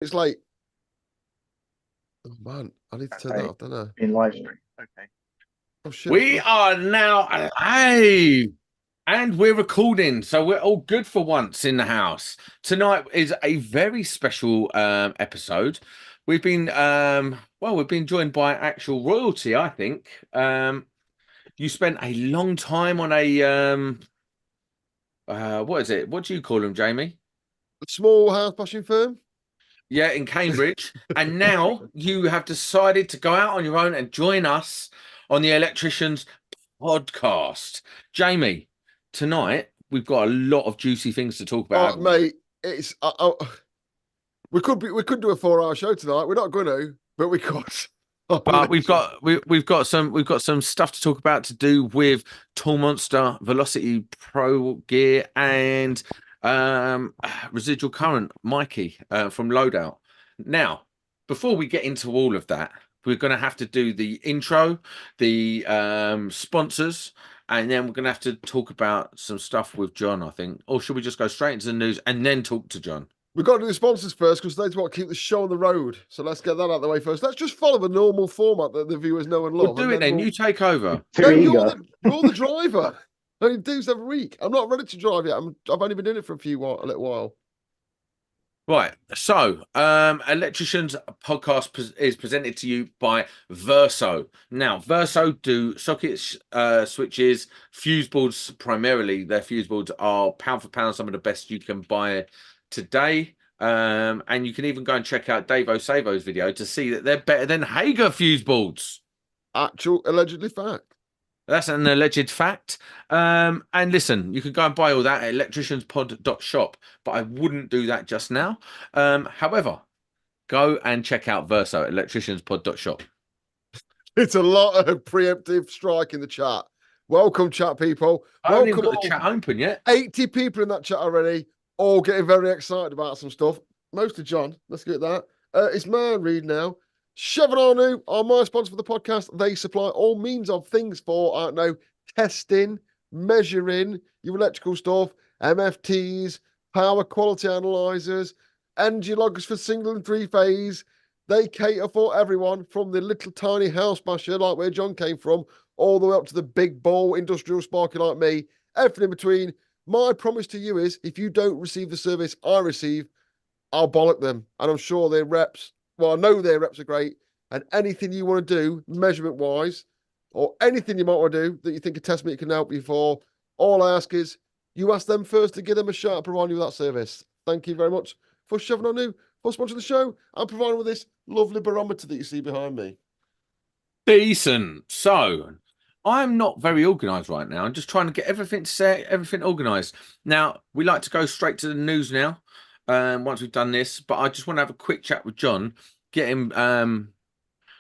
It's like, oh man, I need to turn that off, don't I? In live stream. Okay. Oh shit, I We forgot to... are now live and we're recording, so we're all good for once in the house. Tonight is a very special episode. We've been we've been joined by actual royalty, I think. You spent a long time on a what is it? What do you call them, Jamie? Small house bashing firm. Yeah, in Cambridge. And now you have decided to go out on your own and join us on the Electricians Podcast. Jamie, tonight we've got a lot of juicy things to talk about. Oh, mate, it's we could do a 4-hour show tonight. We're not going to, but we could. But we've got some stuff to talk about to do with Tool Monster Velocity Pro gear and residual current Mikey from Loadout. Now, before we get into all of that, we're going to have to do the intro, the sponsors, and then we're going to have to talk about some stuff with John, I think. Or should we just go straight into the news and then talk to John? We've got to do the sponsors first because that's what keep the show on the road. So let's get that out of the way first. Let's just follow the normal format that the viewers know and love. We'll do it then. You take over. No, you're the driver. I only do this every week. I'm not ready to drive yet. I've only been doing it for a little while. Right, so Electricians Podcast is presented to you by Verso. Now, Verso do sockets, switches, fuse boards primarily. Their fuse boards are pound for pound some of the best you can buy today. And you can even go and check out Dave Osavo's video to see that they're better than Hager fuse boards. Actual, allegedly fact. That's an alleged fact. And listen, you can go and buy all that at electricianspod.shop, but I wouldn't do that just now. However, go and check out Verso at electricianspod.shop. It's a lot of preemptive strike in the chat. Welcome, chat people. I haven't even got the chat open yet. 80 people in that chat already, all getting very excited about some stuff. Mostly John. Let's get that. It's man read now. CHAUVIN ARNOUX are my sponsor for the podcast. They supply all means of things for, I don't know, testing, measuring your electrical stuff, MFTs, power quality analyzers, energy loggers for single and three phase. They cater for everyone from the little tiny house basher like where John came from, all the way up to the big ball industrial sparky like me, everything in between. My promise to you is if you don't receive the service I receive, I'll bollock them. And I'm sure their reps, well, I know their reps are great. And anything you want to do, measurement-wise, or anything you might want to do that you think a test meter can help you for, all I ask is you ask them first to give them a shout and provide you with that service. Thank you very much for CHAUVIN ARNOUX, for sponsoring the show, and providing with this lovely barometer that you see behind me. Decent. So, I'm not very organised right now. I'm just trying to get everything organised. Now, we like to go straight to the news now. Once we've done this, but I just want to have a quick chat with John, get him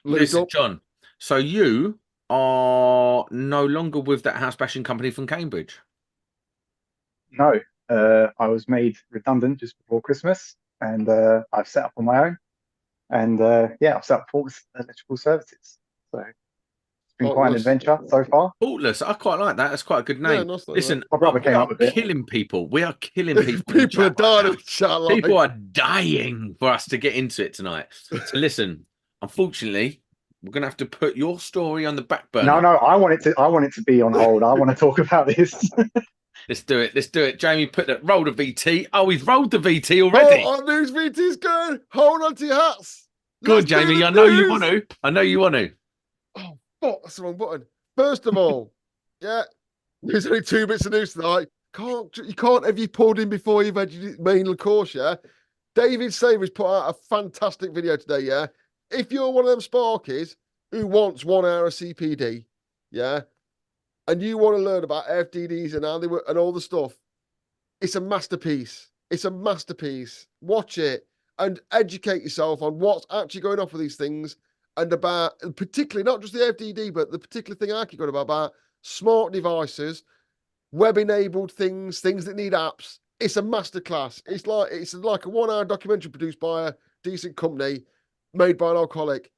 listen, John, so you are no longer with that house bashing company from Cambridge? No, I was made redundant just before Christmas, and I've set up on my own, and I've set up Faultless Electrical Services. So it's been quite an adventure so far. Faultless, I quite like that. That's quite a good name. Yeah, listen, my brother came up with it. Killing people. We are killing people. People are dying. People are dying for us to get into it tonight. So listen, unfortunately, we're gonna have to put your story on the back burner. No, I want it to be on hold. I want to talk about this. Let's do it. Jamie, roll the VT. Oh, he's rolled the VT already. Oh, our news VT's good. Hold on to your hats. Good, Jamie. I know you want to. Oh, fuck, that's the wrong button. First of all, there's only 2 bits of news tonight. You can't have you pulled in before you've had your main course, yeah? David Savory's put out a fantastic video today, yeah? If you're one of them Sparkies who wants 1 hour of CPD, yeah, and you want to learn about FDDs and how they work and all the stuff, it's a masterpiece. It's a masterpiece. Watch it and educate yourself on what's actually going on with these things and about, particularly not just the FDD, but the particular thing I keep going about smart devices, web-enabled things that need apps. It's a masterclass. It's like a 1 hour documentary produced by a decent company, made by an alcoholic.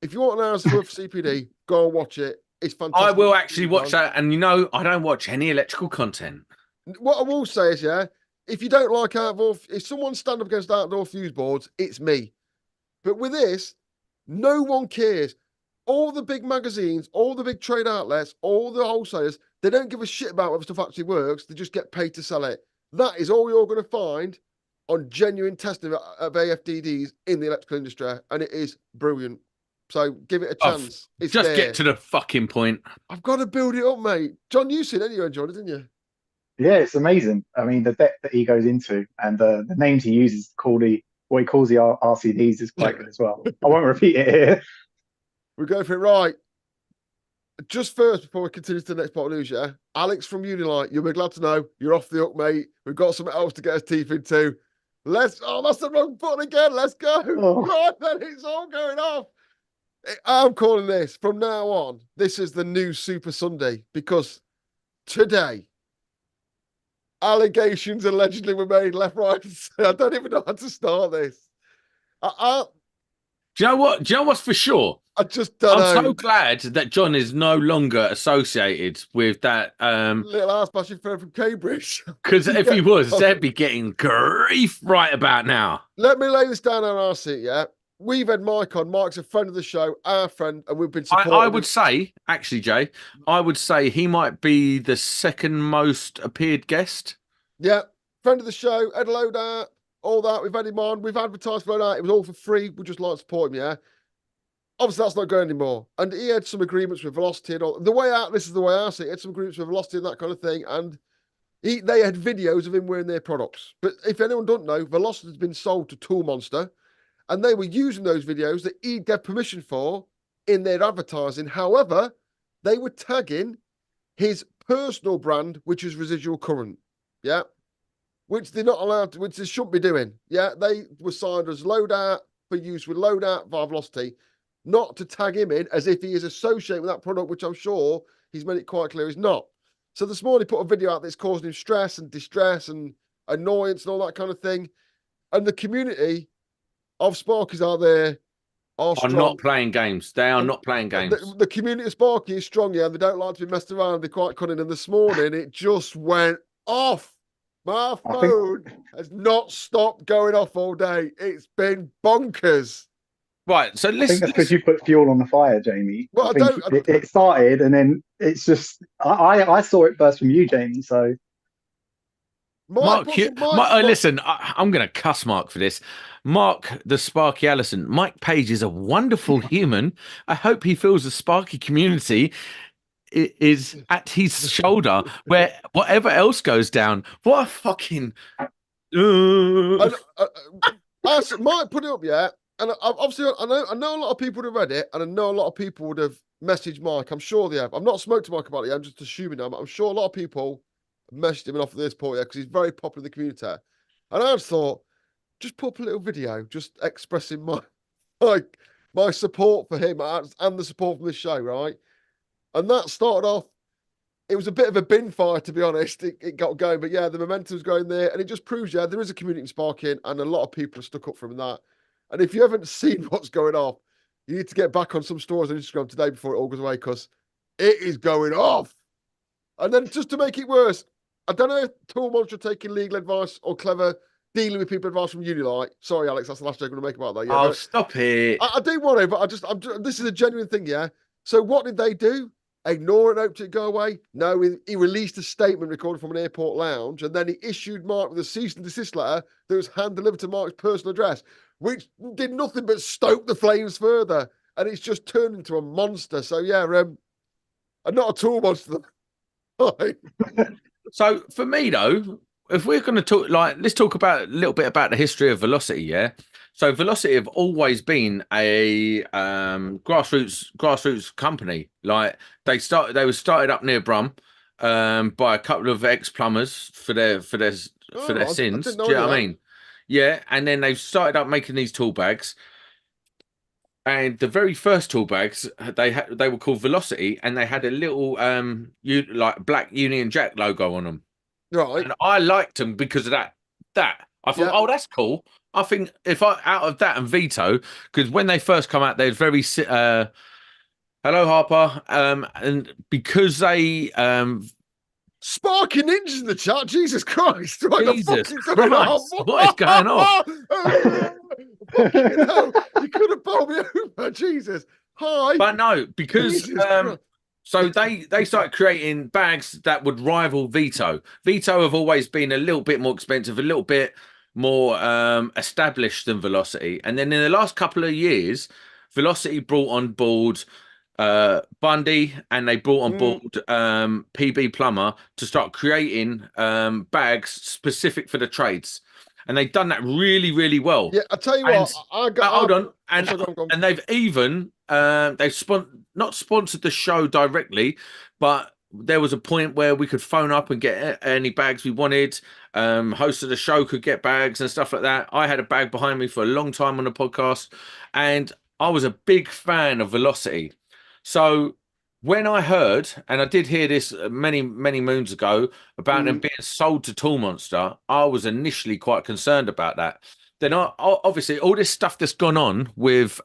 If you want an hour's worth of CPD, go and watch it. It's fantastic. I will actually watch that. And I don't watch any electrical content. What I will say is, if you don't like if someone stand up against outdoor fuse boards, it's me. But with this, no one cares. All the big magazines, all the big trade outlets, all the wholesalers, they don't give a shit about whether stuff actually works. They just get paid to sell it. That is all you're going to find on genuine testing of AFDDs in the electrical industry, and it is brilliant. So give it a chance. It's just there. Get to the fucking point. I've got to build it up, mate. John, you seen it, you enjoyed it, didn't you? Yeah, it's amazing. I mean, the depth that he goes into and the names he uses to call what he calls the RCDs is quite good as well. I won't repeat it here. We go for it right. Just first, before we continue to the next part of news, yeah? Alex from Unilight, you'll be glad to know you're off the hook, mate. We've got something else to get us teeth into. That's the wrong button again. Let's go. Oh. Right then, it's all going off. I'm calling this from now on. This is the new Super Sunday because today, allegations allegedly were made left, right. I don't even know how to start this. Do you know what? Do you know what's for sure? I just don't know. I'm so glad that John is no longer associated with that little ass bashing friend from Cambridge. Because if he was, they'd be getting grief right about now. Let me lay this down on our seat, yeah? We've had Mike on. Mike's a friend of the show, our friend, and we've been supporting I would say, actually, Jay, I would say he might be the second most appeared guest. Yeah, friend of the show, Ed Loadout, all that. We've had him on. We've advertised for Loadout. It was all for free. We just like to support him, yeah? Obviously, that's not going anymore. And he had some agreements with Velocity and all. The way out, this is the way I see it. He had some agreements with Velocity and that kind of thing. And they had videos of him wearing their products. But if anyone don't know, Velocity has been sold to Tool Monster. And they were using those videos that he gave permission for in their advertising. However, they were tagging his personal brand, which is Residual Current. Yeah. Which they're not allowed to, which they shouldn't be doing. Yeah. They were signed as Loadout for use with Loadout via Velocity, not to tag him in as if he is associated with that product, which I'm sure he's made it quite clear he's not. So this morning he put a video out that's causing him stress and distress and annoyance and all that kind of thing. And the community of Sparkies out there are not playing games. They are not playing games. The community of Sparky is strong, yeah, and they don't like to be messed around. They're quite cunning. And this morning, it just went off. My phone has not stopped going off all day. It's been bonkers. Right, so listen. I think that's because you put fuel on the fire, Jamie. Well, it started, and then it's just. I saw it burst from you, Jamie. So. Mark, listen, I'm going to cuss Mark for this. Mark, the Sparky Allison. Mike Page is a wonderful human. I hope he feels the Sparky community is at his shoulder where whatever else goes down. What a fucking... Mike put it up, yeah? And obviously, I know a lot of people would have read it, and I know a lot of people would have messaged Mike. I'm sure they have. I'm not spoke to Mike about it. I'm just assuming I'm sure a lot of people messaged him off of this point, yeah, because he's very popular in the community. And I just thought, just put up a little video, just expressing my support for him and the support from this show, right? And that started off, it was a bit of a bin fire, to be honest. It got going, but yeah, the momentum's going there, and it just proves, yeah, there is a community in Sparking, and a lot of people are stuck up for him in that. And if you haven't seen what's going on, you need to get back on some stories on Instagram today before it all goes away, because it is going off. And then just to make it worse, I don't know if Tool Monster are taking legal advice or clever dealing with people advice from Unilight. Sorry, Alex, that's the last joke I'm going to make about that. Yeah, stop it. I do want to, but this is a genuine thing, yeah? So what did they do? Ignore it, hope to go away? No, he released a statement recorded from an airport lounge, and then he issued Mark with a cease and desist letter that was hand-delivered to Mark's personal address, which did nothing but stoke the flames further, and it's just turned into a monster. So, yeah, I'm not a Tool Monster. So, for me, though, if we're going to talk, let's talk about a little bit about the history of Velocity, yeah? So Velocity have always been a grassroots company. Like they were started up near Brum by a couple of ex-plumbers for their sins. Do you know what I mean? Yeah, and then they've started up making these tool bags. And the very first tool bags they were called Velocity, and they had a little black Union Jack logo on them. Right. And I liked them because of that. I thought, oh, that's cool. I think out of that and Veto, because when they first come out, they're very hello Harper, and because they Sparky Ninjas in the chat. Jesus Christ. What the fuck Jesus is going on? Christ, what is going on? Fucking hell. You could have bowled me over. Jesus. Hi. But no, because Jesus Christ. so they started creating bags that would rival Veto. Veto have always been a little bit more expensive, a little bit more established than Velocity. And then in the last couple of years, Velocity brought on board Bundy, and they brought on board PB Plumber to start creating bags specific for the trades. And they've done that really, really well. Yeah, I tell you what, hold on, and go on. and they've even not sponsored the show directly, but there was a point where we could phone up and get any bags we wanted. Host of the show could get bags and stuff like that. I had a bag behind me for a long time on the podcast, and I was a big fan of Velocity. So when I heard, and I did hear this many, many moons ago, about them being sold to Tool Monster, I was initially quite concerned about that. Then obviously all this stuff that's gone on with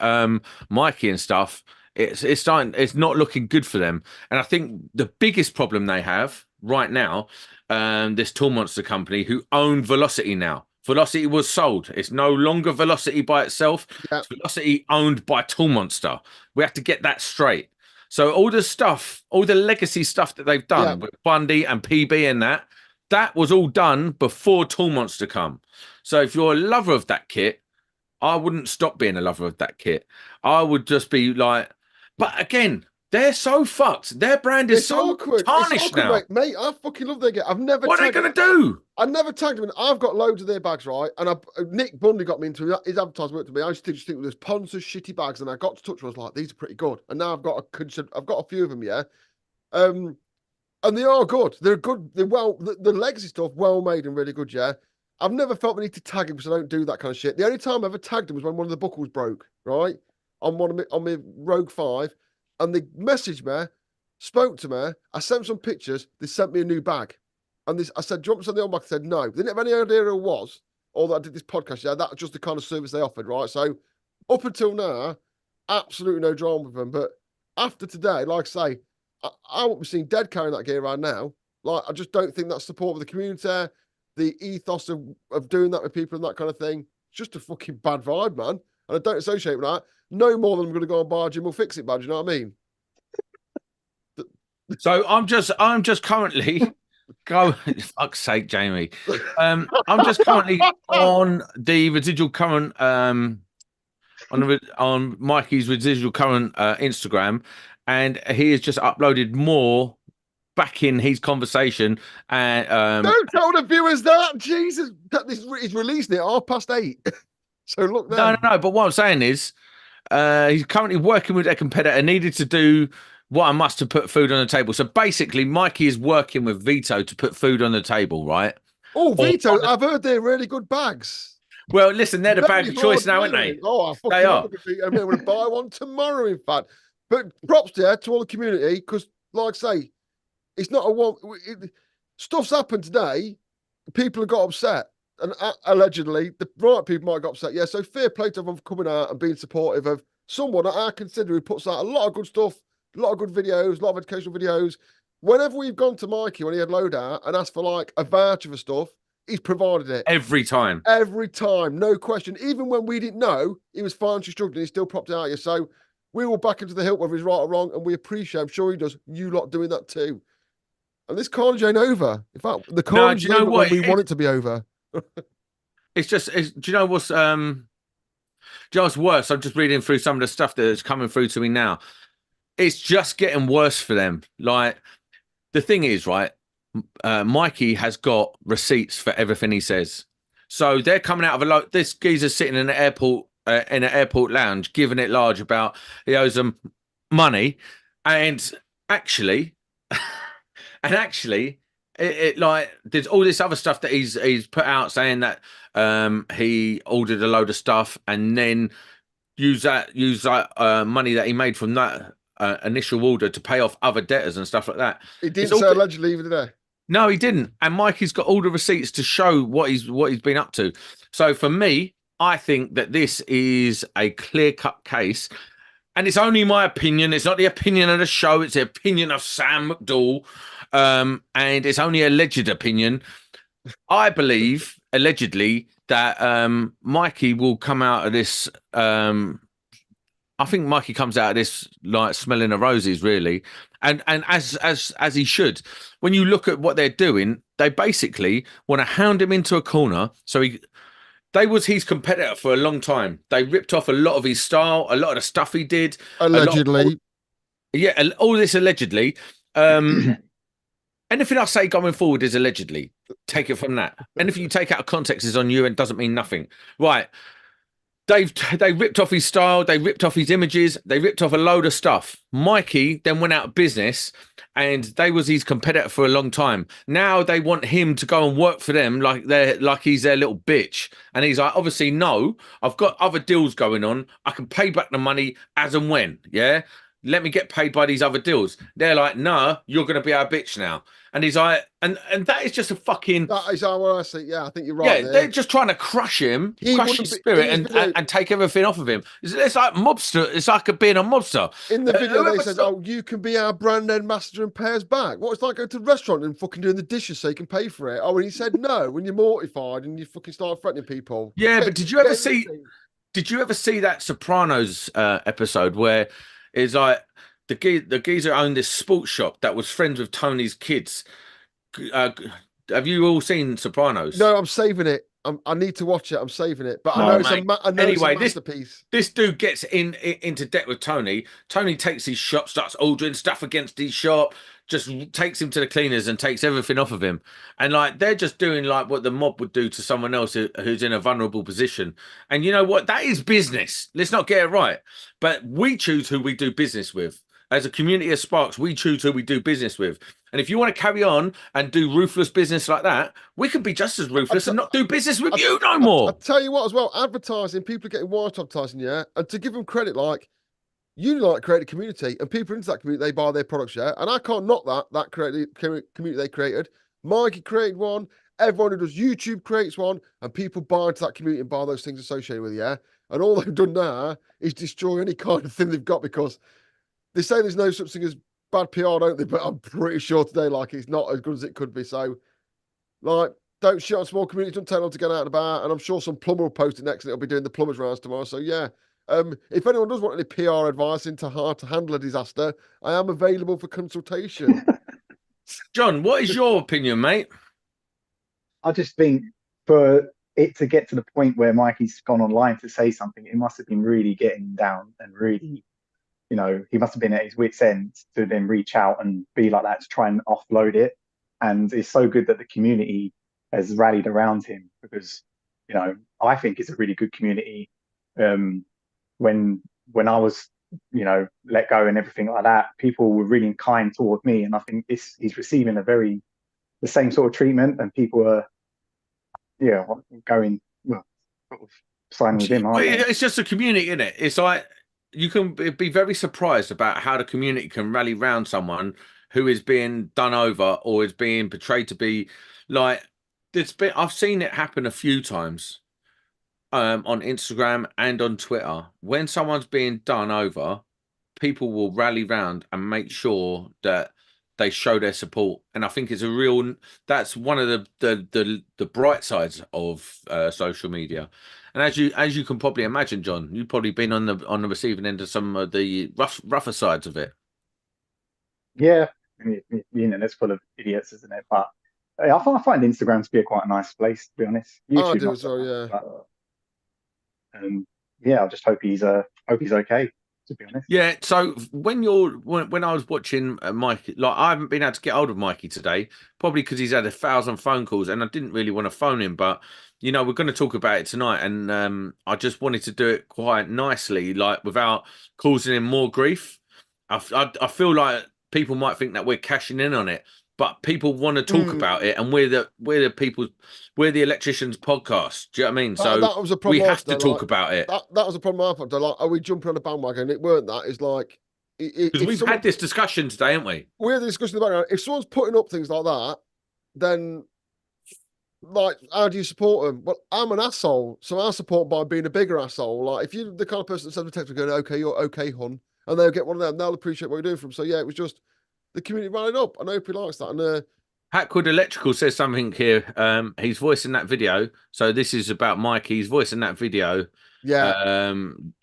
Mikey and stuff, it's not looking good for them. And I think the biggest problem they have right now, this Tool Monster company who own Velocity now. Velocity was sold. It's no longer Velocity by itself. Yep. It's Velocity owned by Tool Monster. We have to get that straight. So all the stuff, all the legacy stuff that they've done with Bundy and PB and that was all done before Tool Monster come. So if you're a lover of that kit, I wouldn't stop being a lover of that kit. I would just be like, but again, they're so fucked. Their brand is so tarnished now. Mate, I fucking love their kit. I've never. What are they going to do? I never tagged them. I've got loads of their bags, right? And Nick Bundy got me into his advertisement to me. I used to just think there's tons of shitty bags, and I got to touch them. I was like, these are pretty good. And now I've got a few of them, yeah. And they are good. They're good. They're the legacy stuff, well made and really good, yeah. I've never felt the need to tag him because I don't do that kind of shit. The only time I ever tagged him was when one of the buckles broke, right? On my Rogue 5. And they messaged me, spoke to me. I sent some pictures. They sent me a new bag. And I said, do you want me to send the old bag? I said, no. They didn't have any idea who it was, or that I did this podcast. Yeah, that's just the kind of service they offered, right? So up until now, absolutely no drama with them. But after today, like I say, I won't be seen dead carrying that gear around now. Like, I just don't think that's support of the community, the ethos of doing that with people and that kind of thing. It's just a fucking bad vibe, man. And I don't associate with that. No more than I'm going to go and buy a Jim will fix it badge. You know what I mean? So I'm just currently go. Fuck's sake, Jamie. I'm just currently on the residual current on Mikey's residual current Instagram, and he has just uploaded more back in his conversation. And don't tell the viewers that. Jesus, he's releasing it 8:30. So look there. No. But what I'm saying is, he's currently working with a competitor. Needed to do what I must to put food on the table. So basically, Mikey is working with Veto to put food on the table, right? Oh, Veto! I've heard they're really good bags. Well, listen, they're the bag of choice now, aren't they? Oh, they are. I'm going to buy one tomorrow, in fact. But props there to all the community, because, like I say, it's not a one. Stuff's happened today. People have got upset. And allegedly, the right people might have got upset. Yeah, so fair play to everyone for coming out and being supportive of someone that I consider who puts out a lot of good stuff, a lot of good videos, a lot of educational videos. Whenever we've gone to Mikey when he had loadout and asked for like a voucher for stuff, he's provided it. Every time. Every time, no question. Even when we didn't know he was financially struggling, he still propped it out here. So we will back him to the hilt, whether he's right or wrong, and we appreciate, I'm sure he does, you lot doing that too. And this carnage ain't over. In fact, the carnage is over when we want it to be over. Do you know what's worse? I'm just reading through some of the stuff that's coming through to me now. It's just getting worse for them. Like, the thing is, right, Mikey has got receipts for everything he says. So they're coming out of this geezer's sitting in an airport lounge, giving it large about he owes them money, and actually it like there's all this other stuff that he's put out saying that he ordered a load of stuff and then use that money that he made from that initial order to pay off other debtors and stuff like that. He didn't say allegedly even today. No, he didn't. And Mikey's got all the receipts to show what he's been up to. So for me, I think that this is a clear-cut case. and it's only my opinion. It's not the opinion of the show. It's the opinion of Sam McDowell, and it's only alleged opinion. I believe, allegedly, that Mikey will come out of this. I think Mikey comes out of this like smelling the roses, really, and as he should. When you look at what they're doing, they basically want to hound him into a corner. So they was his competitor for a long time. They ripped off a lot of his style, a lot of the stuff he did. Allegedly. All this allegedly. Anything I say going forward is allegedly. Take it from that. Anything you take out of context is on you and doesn't mean nothing. Right. They ripped off his style, they ripped off his images, they ripped off a load of stuff. Mikey then went out of business and they was his competitor for a long time. Now they want him to go and work for them like he's their little bitch. And he's like, obviously, no, I've got other deals going on. I can pay back the money as and when, yeah? Let me get paid by these other deals. They're like, no, you're going to be our bitch now. And he's like, and that is just a fucking... That is what I see. Yeah, I think you're right. Yeah, they're just trying to crush him, crush his spirit and take everything off of him. It's like mobster. It's like being a mobster. In the video, they said, oh, you can be our brand ambassador and pay us back. What, it's like going to a restaurant and fucking doing the dishes so you can pay for it. Oh, and he said no when you're mortified and you fucking start threatening people. Yeah, but did you ever see that Sopranos episode where it's like the geezer owned this sports shop that was friends with Tony's kids? Have you all seen Sopranos? No, I'm saving it. I need to watch it. I'm saving it. But I know, it's a masterpiece. This dude gets into debt with Tony. Tony takes his shop, starts ordering stuff against his shop, just takes him to the cleaners and takes everything off of him. And like they're just doing like what the mob would do to someone else who's in a vulnerable position. And you know what? That is business. Let's not get it right. But we choose who we do business with. As a community of Sparks, we choose who we do business with. And if you want to carry on and do ruthless business like that, we can be just as ruthless and not do business with you no more. I'll tell you what as well, advertising, people are getting white advertising, yeah? And to give them credit, like, you like create a community and people into that community, they buy their products, yeah? And I can't knock that community they created. Mikey created one, everyone who does YouTube creates one, and people buy into that community and buy those things associated with it, yeah? And all they've done now is destroy any kind of thing they've got because they say there's no such thing as bad PR, don't they? But I'm pretty sure today, like, it's not as good as it could be. So, like, don't shit on small communities, don't tell them to get out and about. And I'm sure some plumber will post it next and it'll be doing the plumbers rounds tomorrow. So, yeah. If anyone does want any PR advice into how to handle a disaster, I am available for consultation. John, what is your opinion, mate? I just think for it to get to the point where Mikey's gone online to say something, it must have been really getting down and really... You know, he must have been at his wit's end to then reach out and be like that to try and offload it. And it's so good that the community has rallied around him because, you know, I think it's a really good community. When I was, you know, let go and everything like that, people were really kind toward me. And I think he's receiving the same sort of treatment and people are, going, well, sort of signing with him, aren't they? It's just a community, isn't it? It's like, you can be very surprised about how the community can rally around someone who is being done over or is being portrayed to be like I've seen it happen a few times on Instagram and on Twitter. When someone's being done over, people will rally round and make sure that they show their support. And I think it's that's one of the bright sides of social media. And as you can probably imagine, John, you've probably been on the receiving end of some of the rougher sides of it. Yeah, the internet's full of idiots, isn't it? But I find Instagram to be quite a nice place, to be honest. YouTube, I do as well, yeah. But, I just hope he's okay, to be honest. Yeah. So when I was watching Mikey, like I haven't been able to get hold of Mikey today, probably because he's had 1,000 phone calls, and I didn't really want to phone him, but. You know, we're going to talk about it tonight, and I just wanted to do it quite nicely, like without causing him more grief. I feel like people might think that we're cashing in on it, but people want to talk about it, and we're the Electricians Podcast. Do you know what I mean? So that was a problem we have to talk about it. That was a problem I thought. Like, are we jumping on the bandwagon? It weren't that. It's like because we've had this discussion today, haven't we? We had the discussion in the background. If someone's putting up things like that, then like, how do you support them? Well, I'm an asshole, so I support by being a bigger asshole. Like, if you're the kind of person that sends a text going, okay, you're okay, hun, and they'll get one of them, they'll appreciate what you're doing for them. So yeah, it was just the community rallied up, and I hope he likes that. And Hackwood Electrical says something here. He's voicing that video. So this is about Mikey. He's voicing that video. yeah,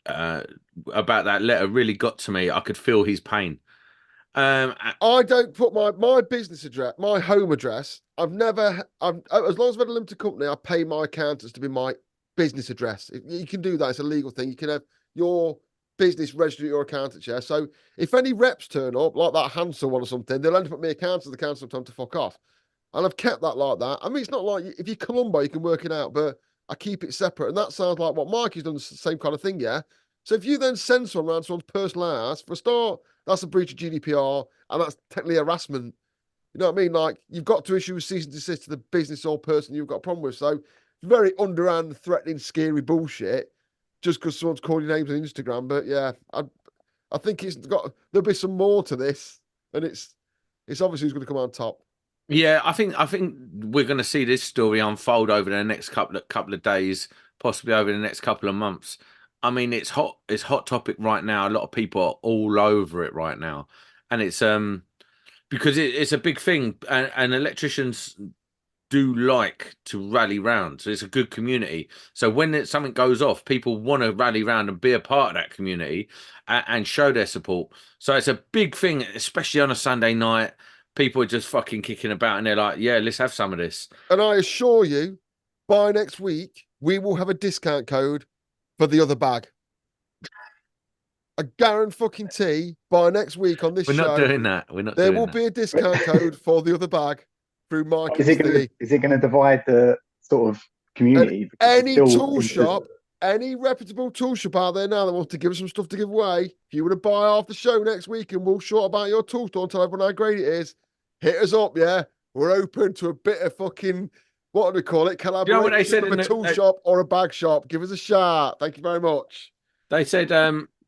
About that letter really got to me. I could feel his pain. I don't put my business address, my home address. As long as I've had a limited company, I pay my accountants to be my business address. You can do that. It's a legal thing. You can have your business registered at your accountant's, yeah. So if any reps turn up, like that Hansel one or something, they'll end up at my accountant, the council time to fuck off. And I've kept that like that. I mean, it's not like if you're Columbo, you can work it out, but I keep it separate. And that sounds like what Mikey's done, the same kind of thing, yeah. So if you then send someone around someone's personal house, for a start, that's a breach of GDPR, and that's technically harassment. You know what I mean? Like, you've got to issue a cease and desist to the business or person you've got a problem with. So, very underhand, threatening, scary bullshit just because someone's calling your names on Instagram. But yeah, I think there'll be some more to this, and it's obviously who's going to come on top. Yeah, I think we're going to see this story unfold over the next couple of days, possibly over the next couple of months. I mean, it's hot topic right now. A lot of people are all over it right now, and it's because it's a big thing, and electricians do like to rally round. So it's a good community. So when something goes off, people want to rally round and be a part of that community and show their support. So it's a big thing, especially on a Sunday night. People are just fucking kicking about and they're like, yeah, let's have some of this. And I assure you, by next week, we will have a discount code for the other bag. I guarantee by next week on this show. We're not doing that. We're not there doing will that. be a discount code for the other bag through Mike. Is it going to divide the sort of community? Any tool shop, any reputable tool shop out there now that wants to give us some stuff to give away, if you want to buy off the show next week and we'll short about your tool store and tell everyone how great it is, hit us up, yeah? We're open to a bit of fucking, what do they call it? Collaboration, you know what they said with a tool shop or a bag shop. Give us a shout. Thank you very much. They said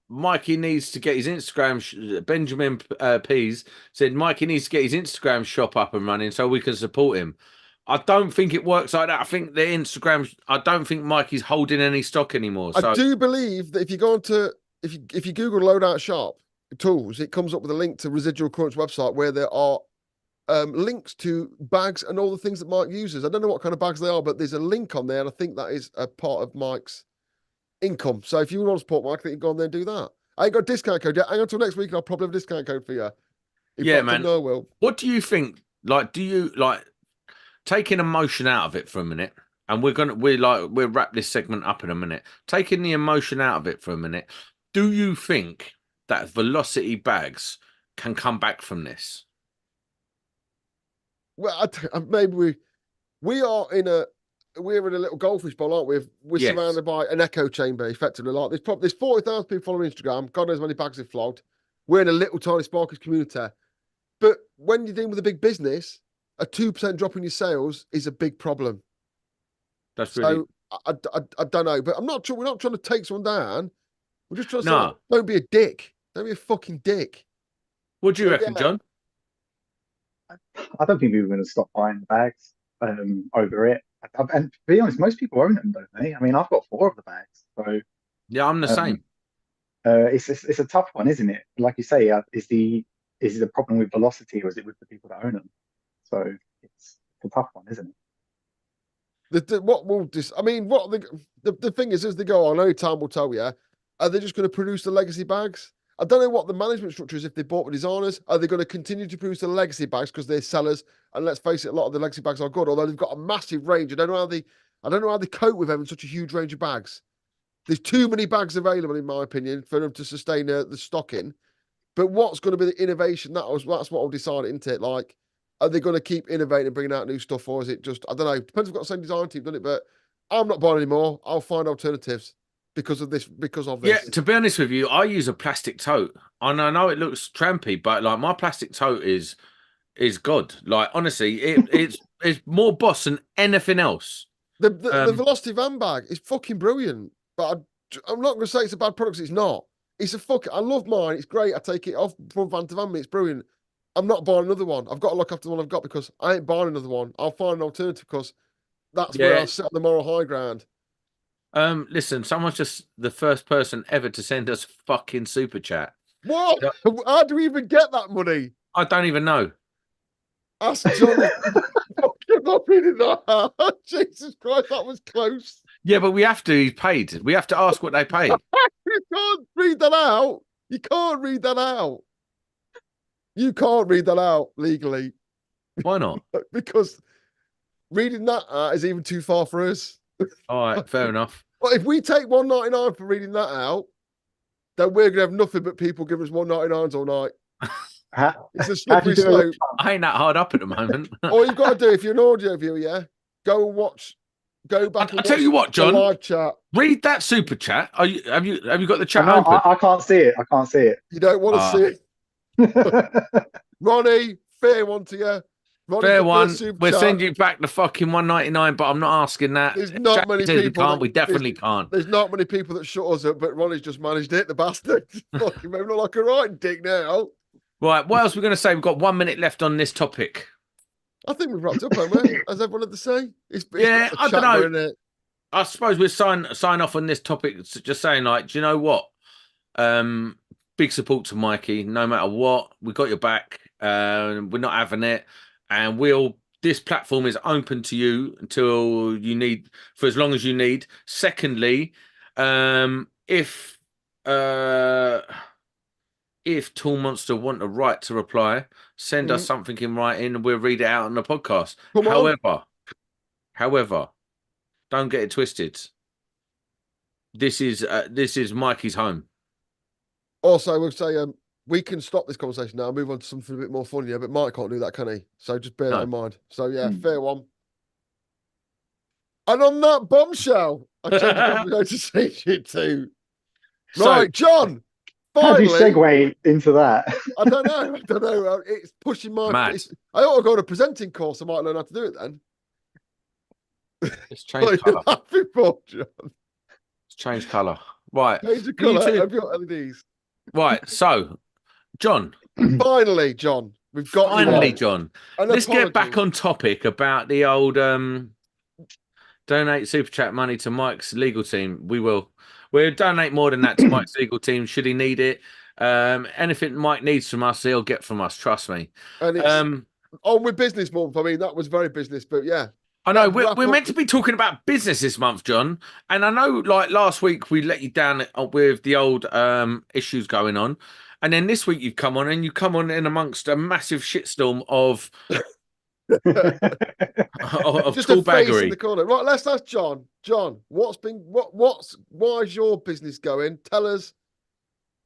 Mikey needs to get his Instagram. Benjamin Pease said Mikey needs to get his Instagram shop up and running so we can support him. I don't think it works like that. I think the Instagram. I don't think Mikey's holding any stock anymore. So. I do believe that if you go onto if you Google Loadout Shop tools, it comes up with a link to Residual Current's website where there are links to bags and all the things that Mike uses. I don't know what kind of bags they are, but there's a link on there, and I think that is a part of Mike's income. So if you want to support Mike, I think you can go on there and do that. I ain't got a discount code yet. Hang on till next week, and I'll probably have a discount code for you. Yeah, man. No, will. What do you think? Like, do you like taking emotion out of it for a minute? And we'll wrap this segment up in a minute. Taking the emotion out of it for a minute. Do you think that Velocity bags can come back from this? Well, maybe we're in a little goldfish bowl, aren't we? We're surrounded by an echo chamber, effectively. Like there's 40,000 people following Instagram. God knows how many bags they've flogged. We're in a little tiny Sparkers community. But when you're dealing with a big business, a 2% drop in your sales is a big problem. That's really. So I don't know, but we're not trying to take someone down. We're just trying to say, don't be a dick. Don't be a fucking dick. What do you reckon, John? I don't think people are going to stop buying the bags over it. And to be honest, most people own them, don't they? I mean, I've got 4 of the bags. So yeah, I'm the same. It's a tough one, isn't it? Like you say, is the problem with Velocity or is it with the people that own them? So it's a tough one, isn't it? The thing is, as they go on, only time will tell you. Are they just going to produce the legacy bags? I don't know what the management structure is if they bought with designers. Are they going to continue to produce the legacy bags because they're sellers? And let's face it, a lot of the legacy bags are good, although they've got a massive range. I don't know how they cope with having such a huge range of bags. There's too many bags available, in my opinion, for them to sustain the stocking. But what's going to be the innovation? That's what I'll decide, isn't it? Like, are they going to keep innovating and bringing out new stuff, or is it just, I don't know, depends if we've got the same design team, doesn't it? But I'm not buying anymore. I'll find alternatives because of this. Yeah, to be honest with you, I use a plastic tote. And I know it looks trampy, but like my plastic tote is good. Like, honestly, it's more boss than anything else. The Velocity van bag is fucking brilliant, but I'm not going to say it's a bad product. It's not. It's I love mine. It's great. I take it off from van to van. It's brilliant. I'm not buying another one. I've got to look after the one I've got because I ain't buying another one. I'll find an alternative because That's where I sit on the moral high ground. Listen, someone's just the first person ever to send us fucking super chat. What? How do we even get that money? I don't even know. Ask John. I'm not reading that. Jesus Christ, that was close. Yeah, but we have to. He's paid. We have to ask what they pay. You can't read that out. You can't read that out. You can't read that out legally. Why not? Because reading that out is even too far for us. All right, fair enough. But if we take $1.99 for reading that out, then we're gonna have nothing but people giving us $1.99s all night. It's a slippery slope. I ain't that hard up at the moment. All you've got to do if you're an audio viewer, go and watch. Go back. I'll tell you what, John. Live chat. Read that super chat. Have you got the chat open? I can't see it. I can't see it. You don't want to see it. Ronnie, fair one to you. Ronnie, fair one. We'll send you back the fucking $1.99, but I'm not asking that. There's not many people. We definitely can't. There's not many people that shut us up, but Ronnie's just managed it. The bastard. Fucking moving like a right dick now. Right. What else are we going to say? We've got 1 minute left on this topic. I think we've wrapped up, haven't we? As everyone had to say. It's I don't know. It? I suppose we'll sign off on this topic, just saying, like, do you know what? Big support to Mikey. No matter what, we got your back. We're not having it, and this platform is open to you until you need, for as long as you need. Secondly, if Tool Monster want a right to reply, send us something in writing and we'll read it out on the podcast. However, don't get it twisted. This is Mikey's home. Also, we'll say we can stop this conversation now and move on to something a bit more funnier, but Mike can't do that, can he? So just bear that in mind. So yeah, fair one. And on that bombshell, I changed the conversation to say shit too. Right, John. Finally, how do you segue into that? I don't know. It's pushing my. I ought to go on a presenting course. I might learn how to do it then. It's changed colour. John. It's changed colour. Right. Change the colour of your LEDs. Right. So, John. Finally, John. We've got finally, John. Let's get back on topic about the old donate super chat money to Mike's legal team. We'll donate more than that to Mike's legal team should he need it. Anything Mike needs from us, he'll get from us. Trust me. And it's on with business month. I mean, that was very business, but yeah. I know we're meant to be talking about business this month, John. And I know, like last week, we let you down with the old issues going on, and then this week you come on in amongst a massive shitstorm of just tool a face in baggery. the corner. Right, let's ask John. John, why is your business going? Tell us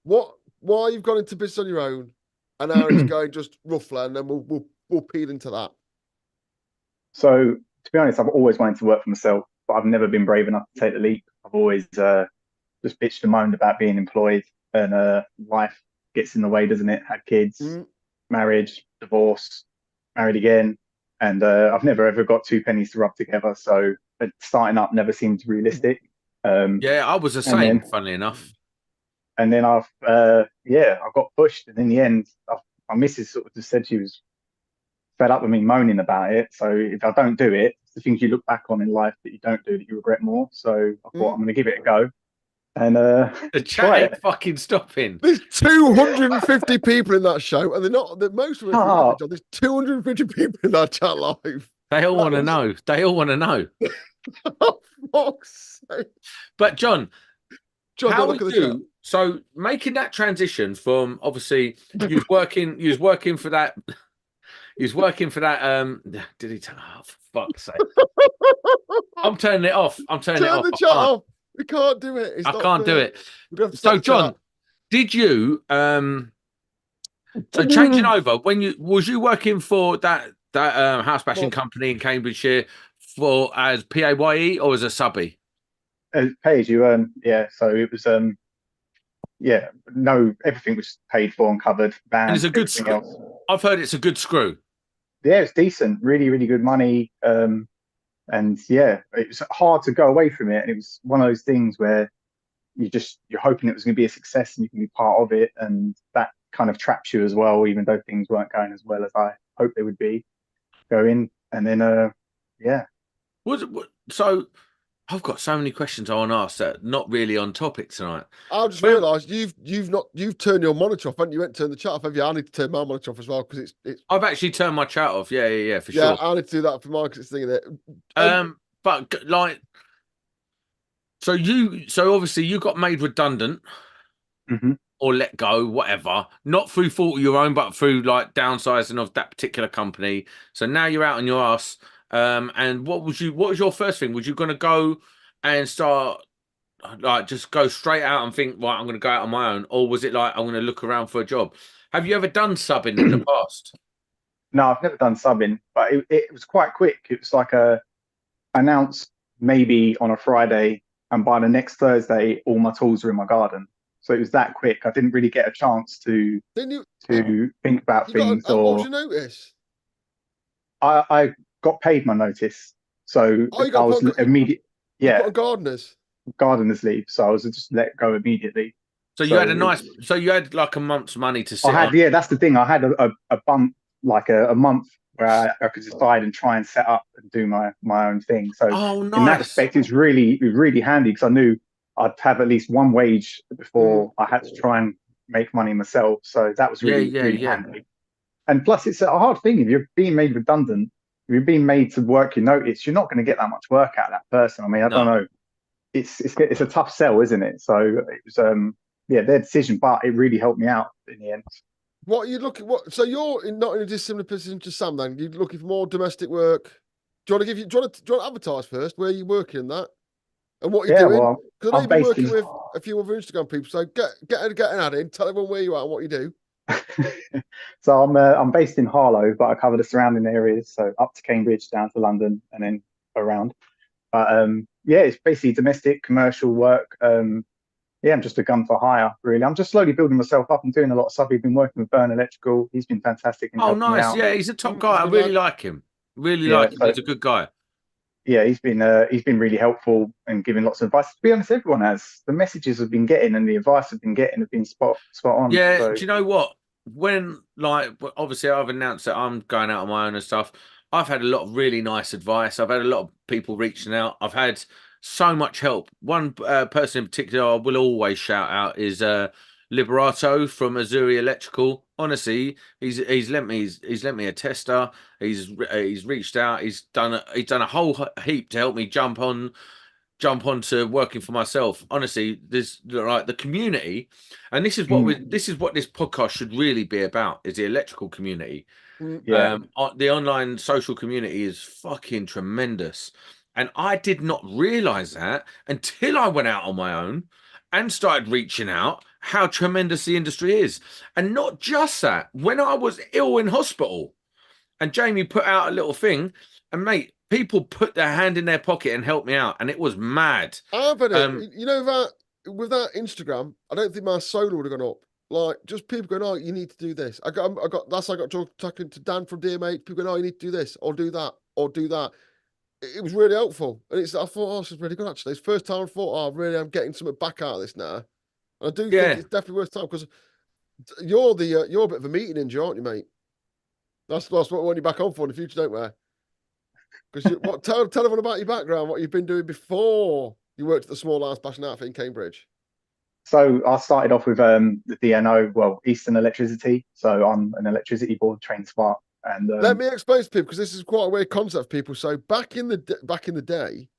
why you've gone into business on your own, and how it's going, just roughly, and then we'll peel into that. So, to be honest, I've always wanted to work for myself, but I've never been brave enough to take the leap. I've always just bitched and moaned about being employed, and life gets in the way, doesn't it? Had kids, marriage, divorce, married again, and I've never ever got two pennies to rub together. So starting up never seemed realistic. Yeah, I was the same, funnily enough. And then I got pushed, and in the end, my missus sort of just said she was fed up with me moaning about it. So if I don't do it, it's the things you look back on in life that you don't do that you regret more. So I thought I'm going to give it a go. And the chat ain't fucking stopping. There's 250 people in that show, and they're not. Most of them. There's 250 people in that chat live. They all want to know. They all want to know. Oh, fuck's sake. But John, how look would at the chat. So making that transition from obviously you was working for that. He was working for that. Did he turn off? For fuck's sake! I'm turning it off. Turn the chat off. We can't do it. I can't do it. So, John, did you? So changing over when you working for that house bashing company in Cambridgeshire as PAYE or as a subby? Pay as you earn. Yeah. So it was everything was paid for and covered. And it's a good screw. I've heard it's a good screw. Yeah, it's decent. Really, really good money. And yeah, it was hard to go away from it. And it was one of those things where you're hoping it was going to be a success and you can be part of it. And that kind of traps you as well, even though things weren't going as well as I hoped they would be going. And then, So I've got so many questions I want to ask that not really on topic tonight. I just Well- realised you've turned your monitor off, haven't you? You went to turn the chat off, have you? I need to turn my monitor off as well because it's I've actually turned my chat off. Yeah, for yeah. sure. I need to do that for mine because it's thinking it. But like, so obviously you got made redundant hmm or let go, whatever, not through fault of your own, but through like downsizing of that particular company. So now you're out on your ass. And what was your first thing? Was you going to go and start like just go straight out and think, right, I'm going to go out on my own, or was it like I'm going to look around for a job? Have you ever done subbing in the past? No, I've never done subbing, but it was quite quick. It was like announced maybe on a Friday, and by the next Thursday, all my tools were in my garden. So it was that quick. I didn't really get a chance to Didn't you? think about things. What was Or your notice? I got paid my notice, so Oh, you I got was put, immediate. you Yeah, put on gardeners. gardener's leave, so I was just let go immediately. So you had you had like a month's money to sit on. Yeah, that's the thing. I had a bump, like a month where I could decide and try and set up and do my own thing. So in that respect, it's really handy because I knew I'd have at least one wage before I had to try and make money myself. So that was really handy. And plus, it's a hard thing. If you're being made redundant, if you're being made to work your notice, you're not going to get that much work out of that person. I mean, I don't know. It's a tough sell, isn't it? So it was their decision, but it really helped me out in the end. What are you looking? So you're not in a dissimilar position to Sam. Then you're looking for more domestic work. Do you want to advertise first? Where you working in that, and what you're doing? Because I know you've been working with a few other Instagram people. So get an ad in. Tell everyone where you are and what you do. So I'm based in Harlow, but I cover the surrounding areas, so up to Cambridge, down to London, and then around. But it's basically domestic commercial work. I'm just a gun for hire, really. I'm just slowly building myself up. I'm doing a lot of stuff. We've been working with Burn Electrical. He's been fantastic. Oh, nice. Yeah, he's a top guy. I really like him. Really like him. He's a good guy. Yeah, he's been really helpful and giving lots of advice. To be honest, everyone has. The messages I've been getting and the advice I've been getting have been spot on. Yeah, so. Do you know what? When, like, obviously I've announced that I'm going out on my own and stuff, I've had a lot of really nice advice. I've had a lot of people reaching out. I've had so much help. One person in particular I will always shout out is Liberato from Azuri Electrical. Honestly, he's lent me a tester. He's reached out. He's done a whole heap to help me jump onto working for myself. Honestly, there's like the community, and this is what this podcast should really be about, is the electrical community. Yeah. The online social community is fucking tremendous. And I did not realize that until I went out on my own and started reaching out, how tremendous the industry is. And not just that, when I was ill in hospital and Jamie put out a little thing, and mate, people put their hand in their pocket and helped me out, and it was mad. I've had it. You know that with that Instagram, I don't think my solar would have gone up. Like, just people going, "Oh, you need to do this." I got talking to Dan from DMH. People going, "Oh, you need to do this or do that or do that." It was really helpful, and I thought, "Oh, this is really good." Actually, it's the first time I thought, "Oh, really, I'm getting something back out of this now." And I do think it's definitely worth time because you're a bit of a meeting ninja, aren't you, mate? That's what we want you back on for in the future, don't we? Because tell everyone about your background, what you've been doing before you worked at the small arms bashing outfit in Cambridge. So I started off with the DNO, Eastern Electricity. So I'm an electricity board trained spark. And let me explain to people, because this is quite a weird concept for people. So back in the day,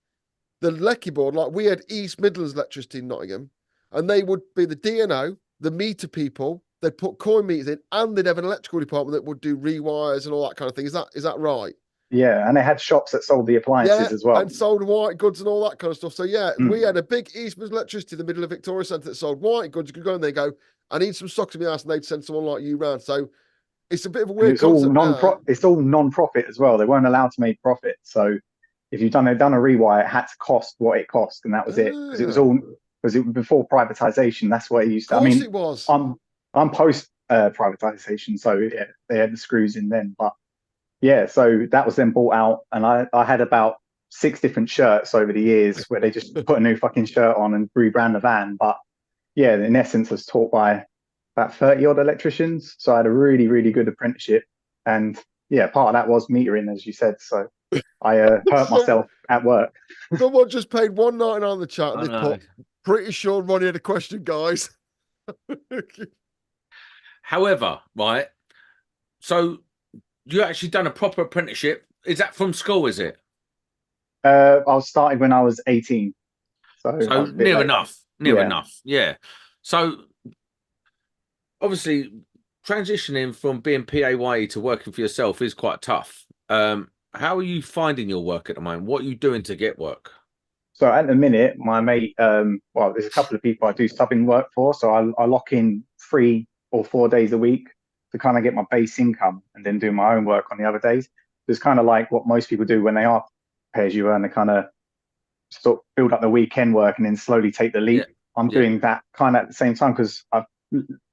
the Lecky board, like we had East Midlands Electricity in Nottingham, and they would be the DNO, the meter people. They'd put coin meters in, and they'd have an electrical department that would do rewires and all that kind of thing. Is that right? Yeah, and they had shops that sold the appliances as well. And sold white goods and all that kind of stuff. So we had a big East Midlands Electricity in the middle of Victoria Centre that sold white goods. You could go in there and go, "I need some stocks in my house," and they'd send someone like you round. So it's a bit of a weird concept. It's all non-profit as well. They weren't allowed to make profit. So if they'd done a rewire, it had to cost what it cost, and that was it. Because it was before privatization. That's what it used to. Of course it was. I'm post privatization, so yeah, they had the screws in then. But yeah, so that was then bought out, and I had about 6 different shirts over the years where they just put a new fucking shirt on and rebrand the van. But yeah, in essence, I was taught by about 30 odd electricians. So I had a really, really good apprenticeship. And yeah, part of that was metering, as you said. So I hurt myself at work. Someone just paid $1.99 in the chat and I they know. put, pretty sure Ronnie had a question, guys. However, right, so you actually done a proper apprenticeship. Is that from school, is it? I started when I was 18. So I So was a bit near later. enough. Near Yeah. enough. Yeah. So obviously transitioning from being PAYE to working for yourself is quite tough. How are you finding your work at the moment? What are you doing to get work? So at the minute, my mate, well, there's a couple of people I do subbing work for. So I lock in 3 or 4 days a week to kind of get my base income and then do my own work on the other days. It's kind of like what most people do when they are pay as you earn, they kind of sort of build up the weekend work and then slowly take the leap. Yeah. I'm doing that kind of at the same time because I've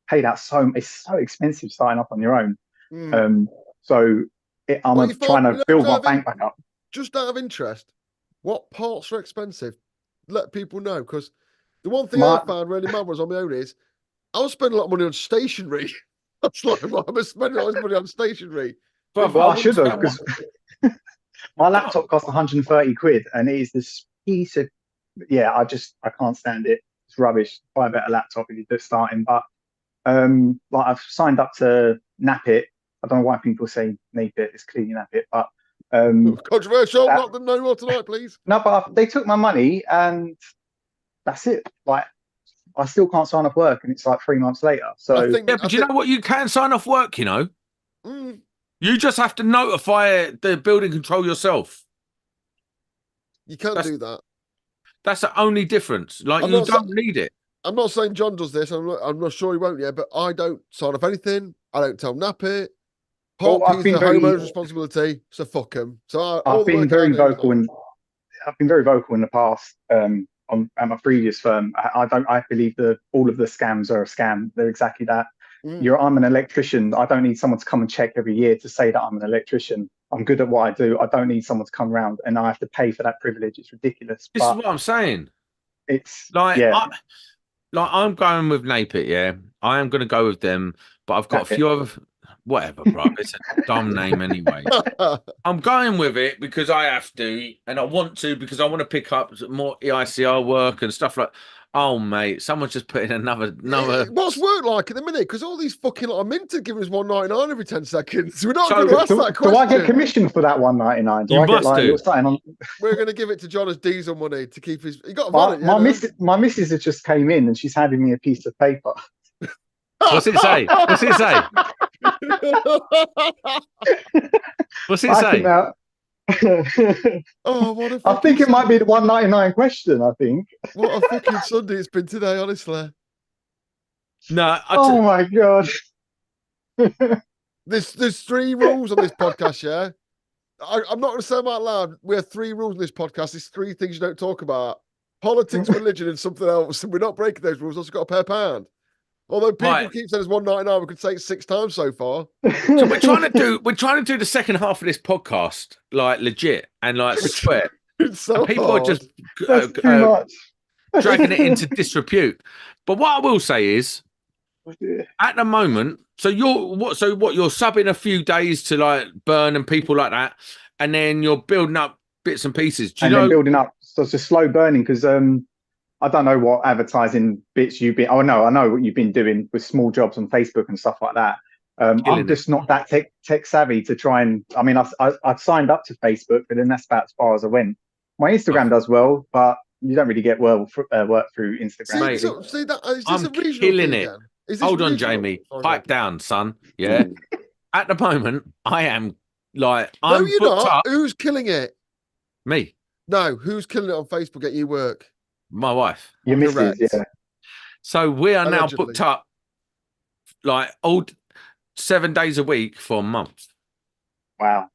paid out it's so expensive starting up on your own. So I'm trying to build my bank back up. Just out of interest, what parts are expensive? Let people know, because the one thing I found really mad was on my own is I was spending a lot of money on stationery. That's like, well, I'm spending a lot of money on stationery. Well, I should have, because my laptop cost 130 quid and it is this piece of, I can't stand it. It's rubbish. Buy a better laptop if you're just starting. But like I've signed up to Nap It. I don't know why people say Nap It. It's clearly Nap It, but controversial. Not no more tonight, please. No, but they took my money and that's it. Like I still can't sign off work, and it's like 3 months later. So but you know what? You can sign off work. You know, you just have to notify the building control yourself. You can't do that. That's the only difference. Like you don't need it. I'm not saying John does this. I'm not sure he won't yet, but I don't sign off anything. I don't tell Nap It. Part P is the homeowner's responsibility, so fuck him. So I've been very vocal in the past. At my previous firm, I believe that all of the scams are a scam. They're exactly that. I'm an electrician. I don't need someone to come and check every year to say that I'm an electrician. I'm good at what I do. I don't need someone to come around and I have to pay for that privilege. It's ridiculous. This is what I'm saying. It's like, I'm going with Napit. Yeah, I am going to go with them, but I've got a few other. Whatever, bro. It's a dumb name anyway. I'm going with it because I have to, and I want to because I want to pick up more EICR work and stuff like. Oh, mate, someone's just put in another. What's work like at the minute? Because all these fucking lot of minted giving us $1.99 every 10 seconds. We're not going to ask that question. Do I get commission for that $1.99? You must do. We're going to give it to John as diesel money to keep his. He got a wallet, my missus has just came in and she's handed me a piece of paper. What's it say? What's it say? What's it say? What I think it might be the $1.99 question. I think. What a fucking Sunday it's been today, honestly. No. Oh my god. There's 3 rules on this podcast. Yeah, I'm not going to say them out loud. We have 3 rules on this podcast. There's 3 things you don't talk about: politics, religion, and something else. And we're not breaking those rules. Also got to pay a £1. Although people keep saying it's $1.99, we could say it 6 times so far. So we're trying to do the second half of this podcast like legit and like sweat. It's so and people hard. are just too much. dragging it into disrepute. But what I will say is, at the moment, so you're subbing a few days to like Burn and people like that, and then you're building up bits and pieces. Then building up, so it's just slow burning because I don't know what advertising bits you've been. Oh no, I know what you've been doing with small jobs on Facebook and stuff like that. I'm just not that tech savvy to try and. I mean, I've signed up to Facebook, but then that's about as far as I went. My Instagram does well, but you don't really get work through Instagram. I'm killing it. Hold on, Jamie. Pipe down, son. Yeah. At the moment, I am like I'm. No, you're not. Who's killing it? Me. No, who's killing it on Facebook? Get you work. My wife. Your missus, yeah. So we are now booked up like 7 days a week for a month. Wow.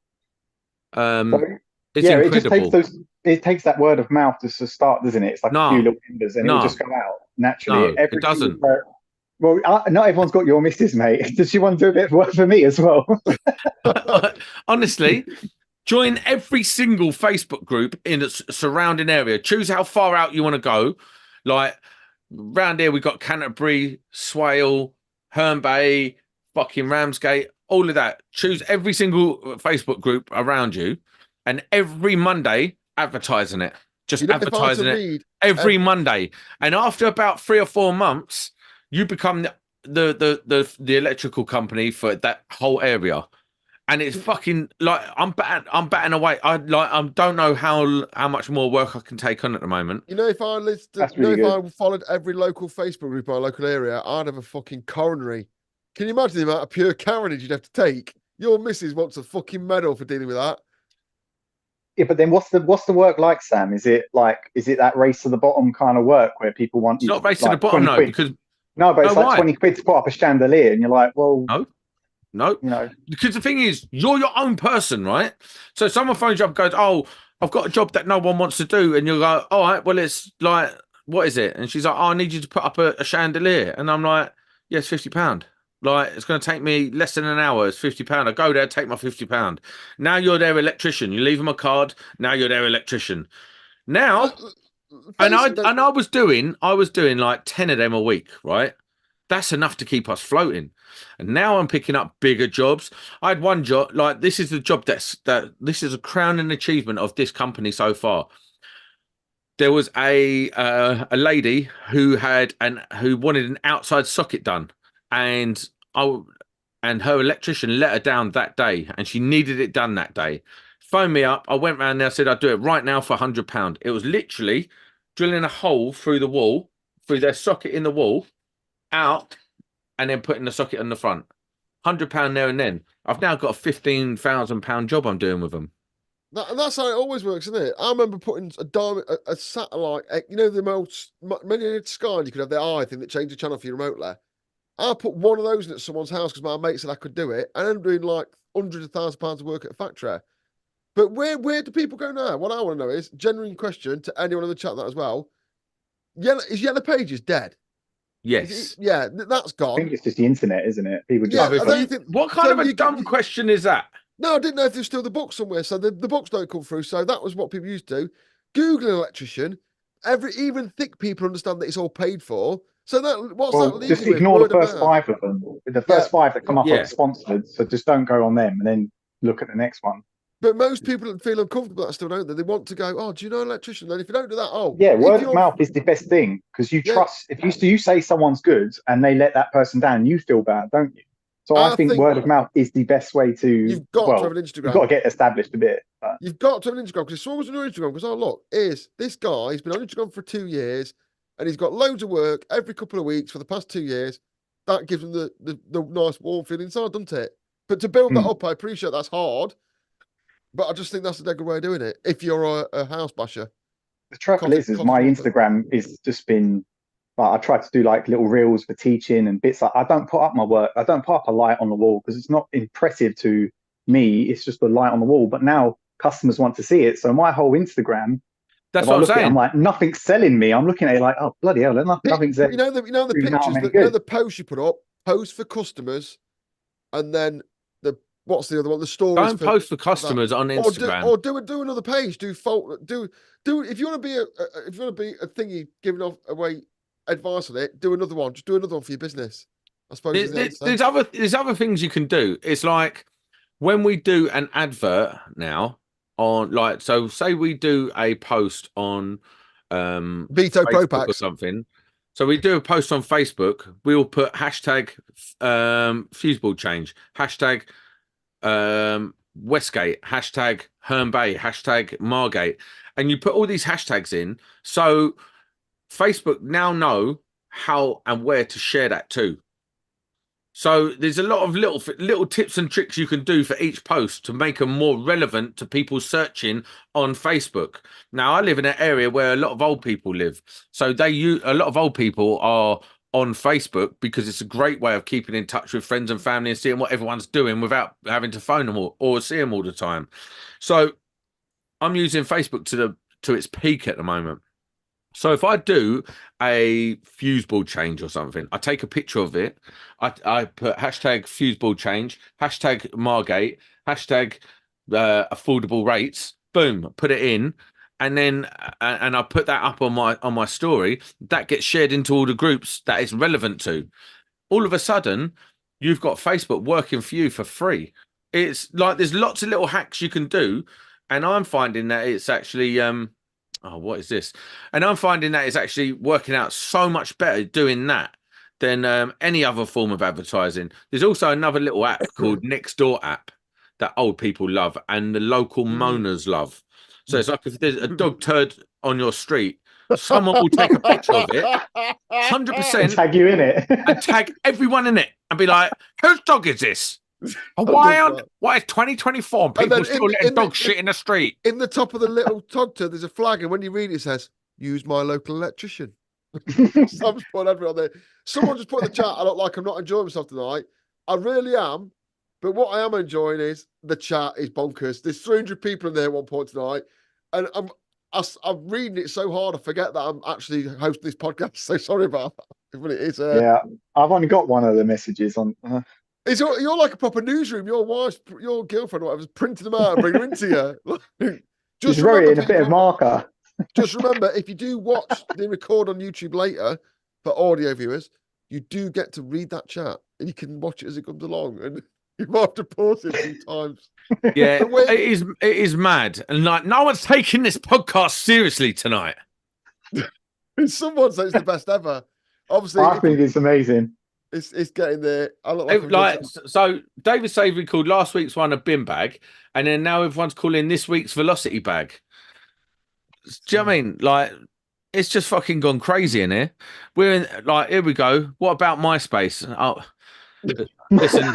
It's incredible. It takes that word of mouth to start, doesn't it? It's like a few little embers and it'll just go out naturally. No, it doesn't. Well, not everyone's got your missus, mate. Does she want to do a bit of work for me as well? Honestly, join every single Facebook group in a surrounding area. Choose how far out you want to go. Like, round here, we've got Canterbury, Swale, Herne Bay, fucking Ramsgate, all of that. Choose every single Facebook group around you and every Monday advertising it, just You know, if I had to advertising it read every Monday. And after about 3 or 4 months, you become the electrical company for that whole area. And it's fucking like I'm batting away. I don't know how much more work I can take on at the moment. You know, if I listed, That's you know, really if good. I followed every local Facebook group in my local area, I'd have a fucking coronary. Can you imagine the amount of pure coronage you'd have to take? Your missus wants a fucking medal for dealing with that. Yeah, but then what's the work like, Sam? Is it that race to the bottom kind of work where people want It's you not to race to the like bottom, 20 no, quid? because No, but it's like why? 20 quid to put up a chandelier, and you're like, well, No, you know, because the thing is, you're your own person, right? So someone phones you up and goes, "Oh, I've got a job that no one wants to do," and you go, "All right, well, it's like, what is it?" And she's like, "Oh, I need you to put up a chandelier," and I'm like, "Yeah, it's £50. Like, it's going to take me less than an hour. It's £50. I go there, take my £50. Now you're their electrician. You leave them a card. Now you're their electrician. Now, and I was doing like 10 of them a week, right? That's enough to keep us floating. And now I'm picking up bigger jobs. I had one job, like this is the job that this is a crowning achievement of this company so far. There was a lady who wanted an outside socket done, and her electrician let her down that day, and she needed it done that day. Phoned me up. I went round there, said I'd do it right now for £100. It was literally drilling a hole through the wall, through their socket in the wall, out, and then putting the socket on the front. £100 there and then. I've now got a £15,000 job I'm doing with them. That's how it always works, isn't it? I remember putting a diamond, a satellite, you know, the most many sky, you could have the eye thing that changed the channel for you remotely. I put one of those in at someone's house because my mate said I could do it, and I'm doing like hundreds of £1,000s of work at a factory. But where do people go now? What I want to know is, genuine question to anyone in the chat that as well. Yellow Pages dead? Yes. That's I gone. think it's just the internet, isn't it? People just. Yeah, I don't think. What kind so of a dumb question is that? No, I didn't know if there's still the books somewhere. So the books don't come through. So that was what people used to do. Google an electrician. Even thick people understand that it's all paid for. So what's that leaving just with? ignore Word the of first mouth. 5 of them. The first 5 that come up Yeah. are sponsored, so just don't go on them and then look at the next one. But most people feel uncomfortable that still, don't they? They want to go, oh, do you know an electrician? And if you don't do that, yeah, word of mouth is the best thing because you trust. If you say someone's good and they let that person down, you feel bad, don't you? So I think word of mouth is the best way to. You've got to have an Instagram. You've got to get established a bit. But. You've got to have an Instagram because if someone's on your Instagram, because look, this guy, he's been on Instagram for 2 years and he's got loads of work every couple of weeks for the past 2 years. That gives him the nice warm feeling inside, doesn't it? But to build that up, I appreciate that's hard. But I just think that's a dead good way of doing it. If you're a house basher. The trouble is my Instagram is just been like I try to do like little reels for teaching and bits. Like I don't put up my work. I don't put up a light on the wall because it's not impressive to me. It's just a light on the wall. But now customers want to see it. So my whole Instagram. That's what I'm saying. I'm like, nothing's selling me. I'm looking at it like, oh bloody hell, nothing's there. You know the pictures, the posts you put up, post for customers, and then what's the other one? The stories. Don't post for customers on Instagram. Or do another page. Do if you want to be a thingy giving away advice on it, do another one. Just do another one for your business. I suppose there's other things you can do. It's like when we do an advert now on so say we do a post on Vito Pro Packs or something. So we do a post on Facebook. We will put hashtag fuseboard change, hashtag Westgate, hashtag Herne Bay, hashtag Margate, and you put all these hashtags in. So Facebook now know how and where to share that too. So there's a lot of little tips and tricks you can do for each post to make them more relevant to people searching on Facebook. Now I live in an area where a lot of old people live, so a lot of old people are on Facebook because it's a great way of keeping in touch with friends and family and seeing what everyone's doing without having to phone them or see them all the time. So I'm using Facebook to its peak at the moment. So if I do a fuseboard change or something, I take a picture of it. I put hashtag fuseboard change, hashtag Margate, hashtag affordable rates. Boom, put it in. And then and I put that up on my story. That gets shared into all the groups that it's relevant to. All of a sudden, you've got Facebook working for you for free. It's like there's lots of little hacks you can do and I'm finding that it's actually what is this? And I'm finding that it's actually working out so much better doing that than any other form of advertising. There's also another little app called Nextdoor app that old people love and the local moaners love. So it's like if there's a dog turd on your street, someone will take a picture of it, 100%, And tag you in it. and tag everyone in it and be like, whose dog is this? Why is 2024 and people still letting dogs shit in the street? In the top of the little dog turd, there's a flag, and when you read it, it says, use my local electrician. So I'm just putting everyone there. Someone just put in the chat, I look like I'm not enjoying myself tonight. I really am. But what I am enjoying is the chat is bonkers. There's 300 people in there at one point tonight. And I'm reading it so hard, I forget that I'm actually hosting this podcast. So sorry about that. But it is. Yeah, I've only got one of the messages on. You're like a proper newsroom. Your wife's, your girlfriend, or whatever's printing them out and bringing them into you. Just wrote it in a bit of marker. Just remember, if you do watch the record on YouTube later for audio viewers, you do get to read that chat and you can watch it as it comes along. And you might have to pause it a few times. Yeah, it is mad. And like, no one's taking this podcast seriously tonight. Someone says it's the best ever. Obviously, I think it's amazing. It's getting there. I look like so David Savory called last week's one a bin bag, and then now everyone's calling this week's velocity bag. Do you know what I mean? Like, it's just fucking gone crazy in here. We're in, like, here we go. What about MySpace? Oh, listen.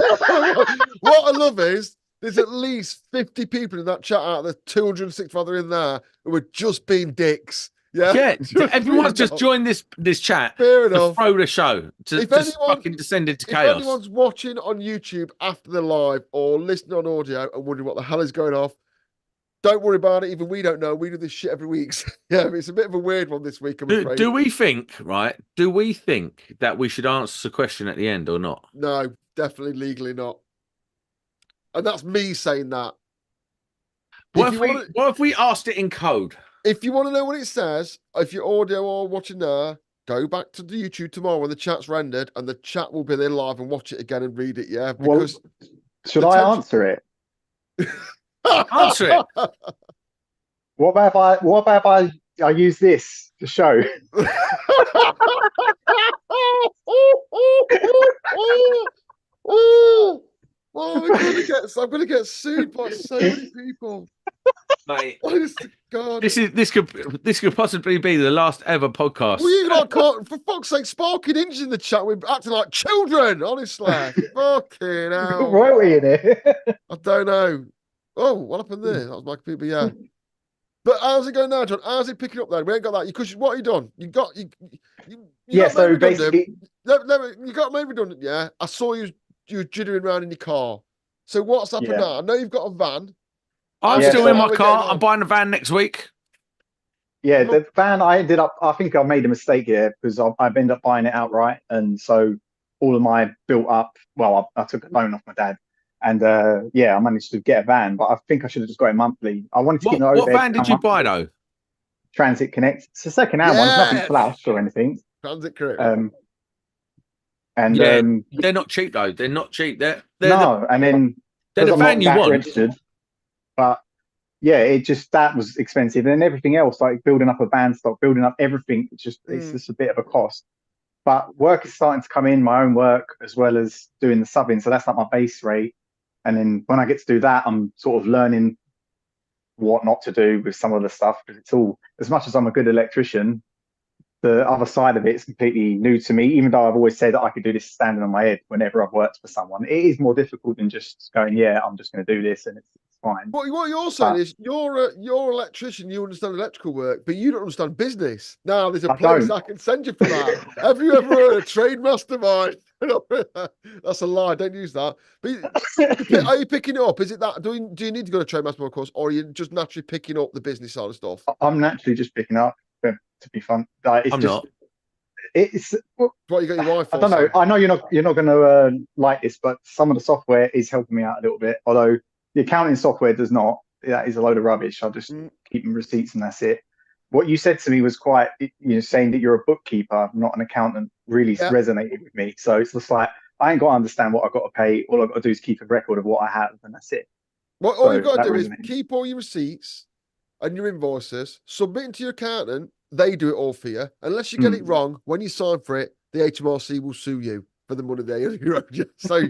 What I love is there's at least 50 people in that chat out of the 260 other in there who are just being dicks. Yeah, everyone's just joined this chat. Fair enough. Throw the show to fucking descend into chaos. If anyone's watching on YouTube after the live or listening on audio and wondering what the hell is going off, don't worry about it. Even we don't know. We do this shit every week. So, yeah, it's a bit of a weird one this week. Do we think that we should answer the question at the end or not? No, definitely legally not. And that's me saying that. What if we asked it in code? If you want to know what it says, if you're audio or watching there, go back to the YouTube tomorrow when the chat's rendered, and the chat will be there live and watch it again and read it. Yeah, because should I answer it? Answer it. What about if I use this to show? I'm gonna get sued by so many people. Mate, God. This could possibly be the last ever podcast. Well, you lot can't, for fuck's sake, sparking ninjas in the chat. We're acting like children, honestly. Fucking hell. Royalty in it. I don't know. Oh, what happened there? That was my computer, yeah. But how's it going now, John? How's it picking up then? We ain't got that. Because what have you done? You yeah, got so basically you got made redundant, yeah. I saw you jittering around in your car. So what's happened now? I know you've got a van. I'm still in my car. I'm buying a van next week. Yeah, the van I think I made a mistake here because I ended up buying it outright. And so all of my built up, well, I took a loan off my dad. And I managed to get a van, but I think I should have just got it monthly. I wanted to get an overhead. What van did you buy though? Transit Connect. It's a second-hand one. It's nothing flash or anything. Transit Connect. They're not cheap though. They're not cheap. They're the van you want. Registered, but yeah, that was expensive, and everything else, like building up a band stock, building up everything, it's just a bit of a cost. But work is starting to come in, my own work, as well as doing the subbing. So that's like my base rate. And then when I get to do that, I'm sort of learning what not to do with some of the stuff, because it's all, as much as I'm a good electrician, the other side of it is completely new to me, even though I've always said that I could do this standing on my head whenever I've worked for someone. It is more difficult than just going, yeah, I'm just going to do this and it's fine. What you're saying is you're an electrician, you understand electrical work, but you don't understand business. Now, there's a place I can send you for that. Have you ever heard of Trade Mastermind? That's a lie. Don't use that. But are you picking it up? Is it that? Do you need to go to Trade Mastermind course, or are you just naturally picking up the business side of stuff? I'm naturally just picking up to be fun. I'm not. It's what you got your wife for. I don't know. I know you're not going to like this, but some of the software is helping me out a little bit. Although the accounting software does not. That is a load of rubbish. I'll just keep receipts and that's it. What you said to me was quite, saying that you're a bookkeeper, not an accountant, really resonated with me. So it's just like, I ain't got to understand what I've got to pay. All I've got to do is keep a record of what I have, and that's it. Well, all So you've got to that do is resonated. keep all your receipts and your invoices, submit them to your accountant. They do it all for you. Unless you get it wrong, when you sign for it, the HMRC will sue you for the money they owe you. So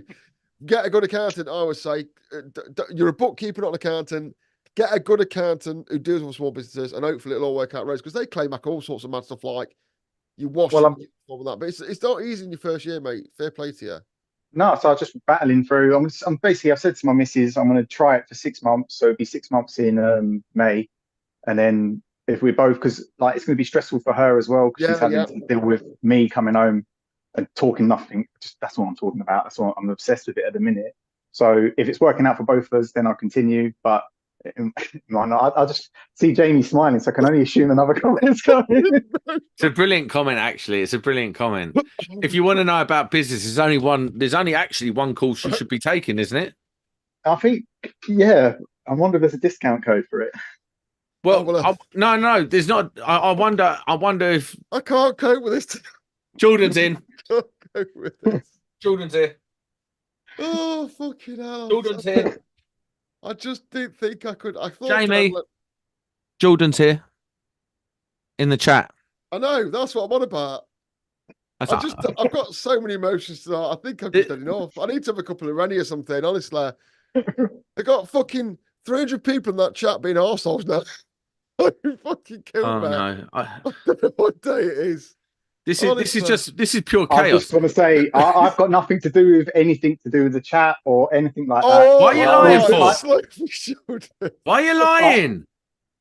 get a good accountant, I would say. You're a bookkeeper, not an accountant. Get a good accountant who deals with small businesses, and hopefully it'll all work out right. Because they claim back all sorts of mad stuff like you wash and all that. But it's not easy in your first year, mate. Fair play to you. No, so I was just battling through. I'm basically, I've said to my missus, I'm going to try it for 6 months. So it'll be 6 months in May. And then if we're both, because like it's going to be stressful for her as well, because she's having to deal with me coming home and talking nothing. Just that's what I'm talking about. That's what I'm obsessed with it at the minute. So if it's working out for both of us, then I'll continue. But I just see Jamie smiling, so I can only assume another comment's coming. It's a brilliant comment, actually. It's a brilliant comment. If you want to know about business, there's only actually one course you should be taking, isn't it? I think, yeah. I wonder if there's a discount code for it. Well, no, there's not. I wonder if I can't cope with this. Jordan's in. I can't cope with this. Jordan's here. Oh, fucking hell. Jordan's here. I just didn't think I could. I thought Jamie, Jordan's here in the chat. I know, that's what I'm on about. I've got so many emotions tonight. I think I've just had enough. I need to have a couple of Rennie or something, honestly. They got fucking 300 people in that chat being arseholes now. Fucking killed me. No. I don't know what day it is. This is pure chaos. I just want to say I've got nothing to do with anything to do with the chat or anything like that. Why are you lying for? Why are you lying?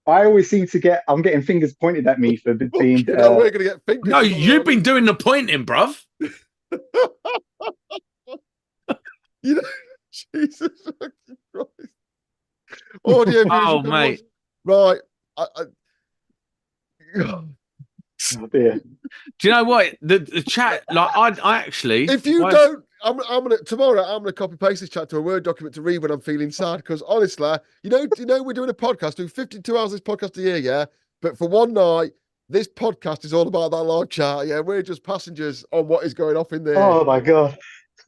I always seem to I'm getting fingers pointed at me for being. We're gonna get fingers. No, you've been doing the pointing, bruv. You know, Jesus Christ. Audio. Oh, mate. Right. Oh dear. Do you know what the chat? Like, I actually. If you don't, I'm gonna tomorrow. I'm gonna copy paste this chat to a Word document to read when I'm feeling sad. Because honestly, you know, we're doing a podcast, doing 52 hours of this podcast a year, yeah. But for one night, this podcast is all about that live chat. Yeah, we're just passengers on what is going off in there. Oh my god.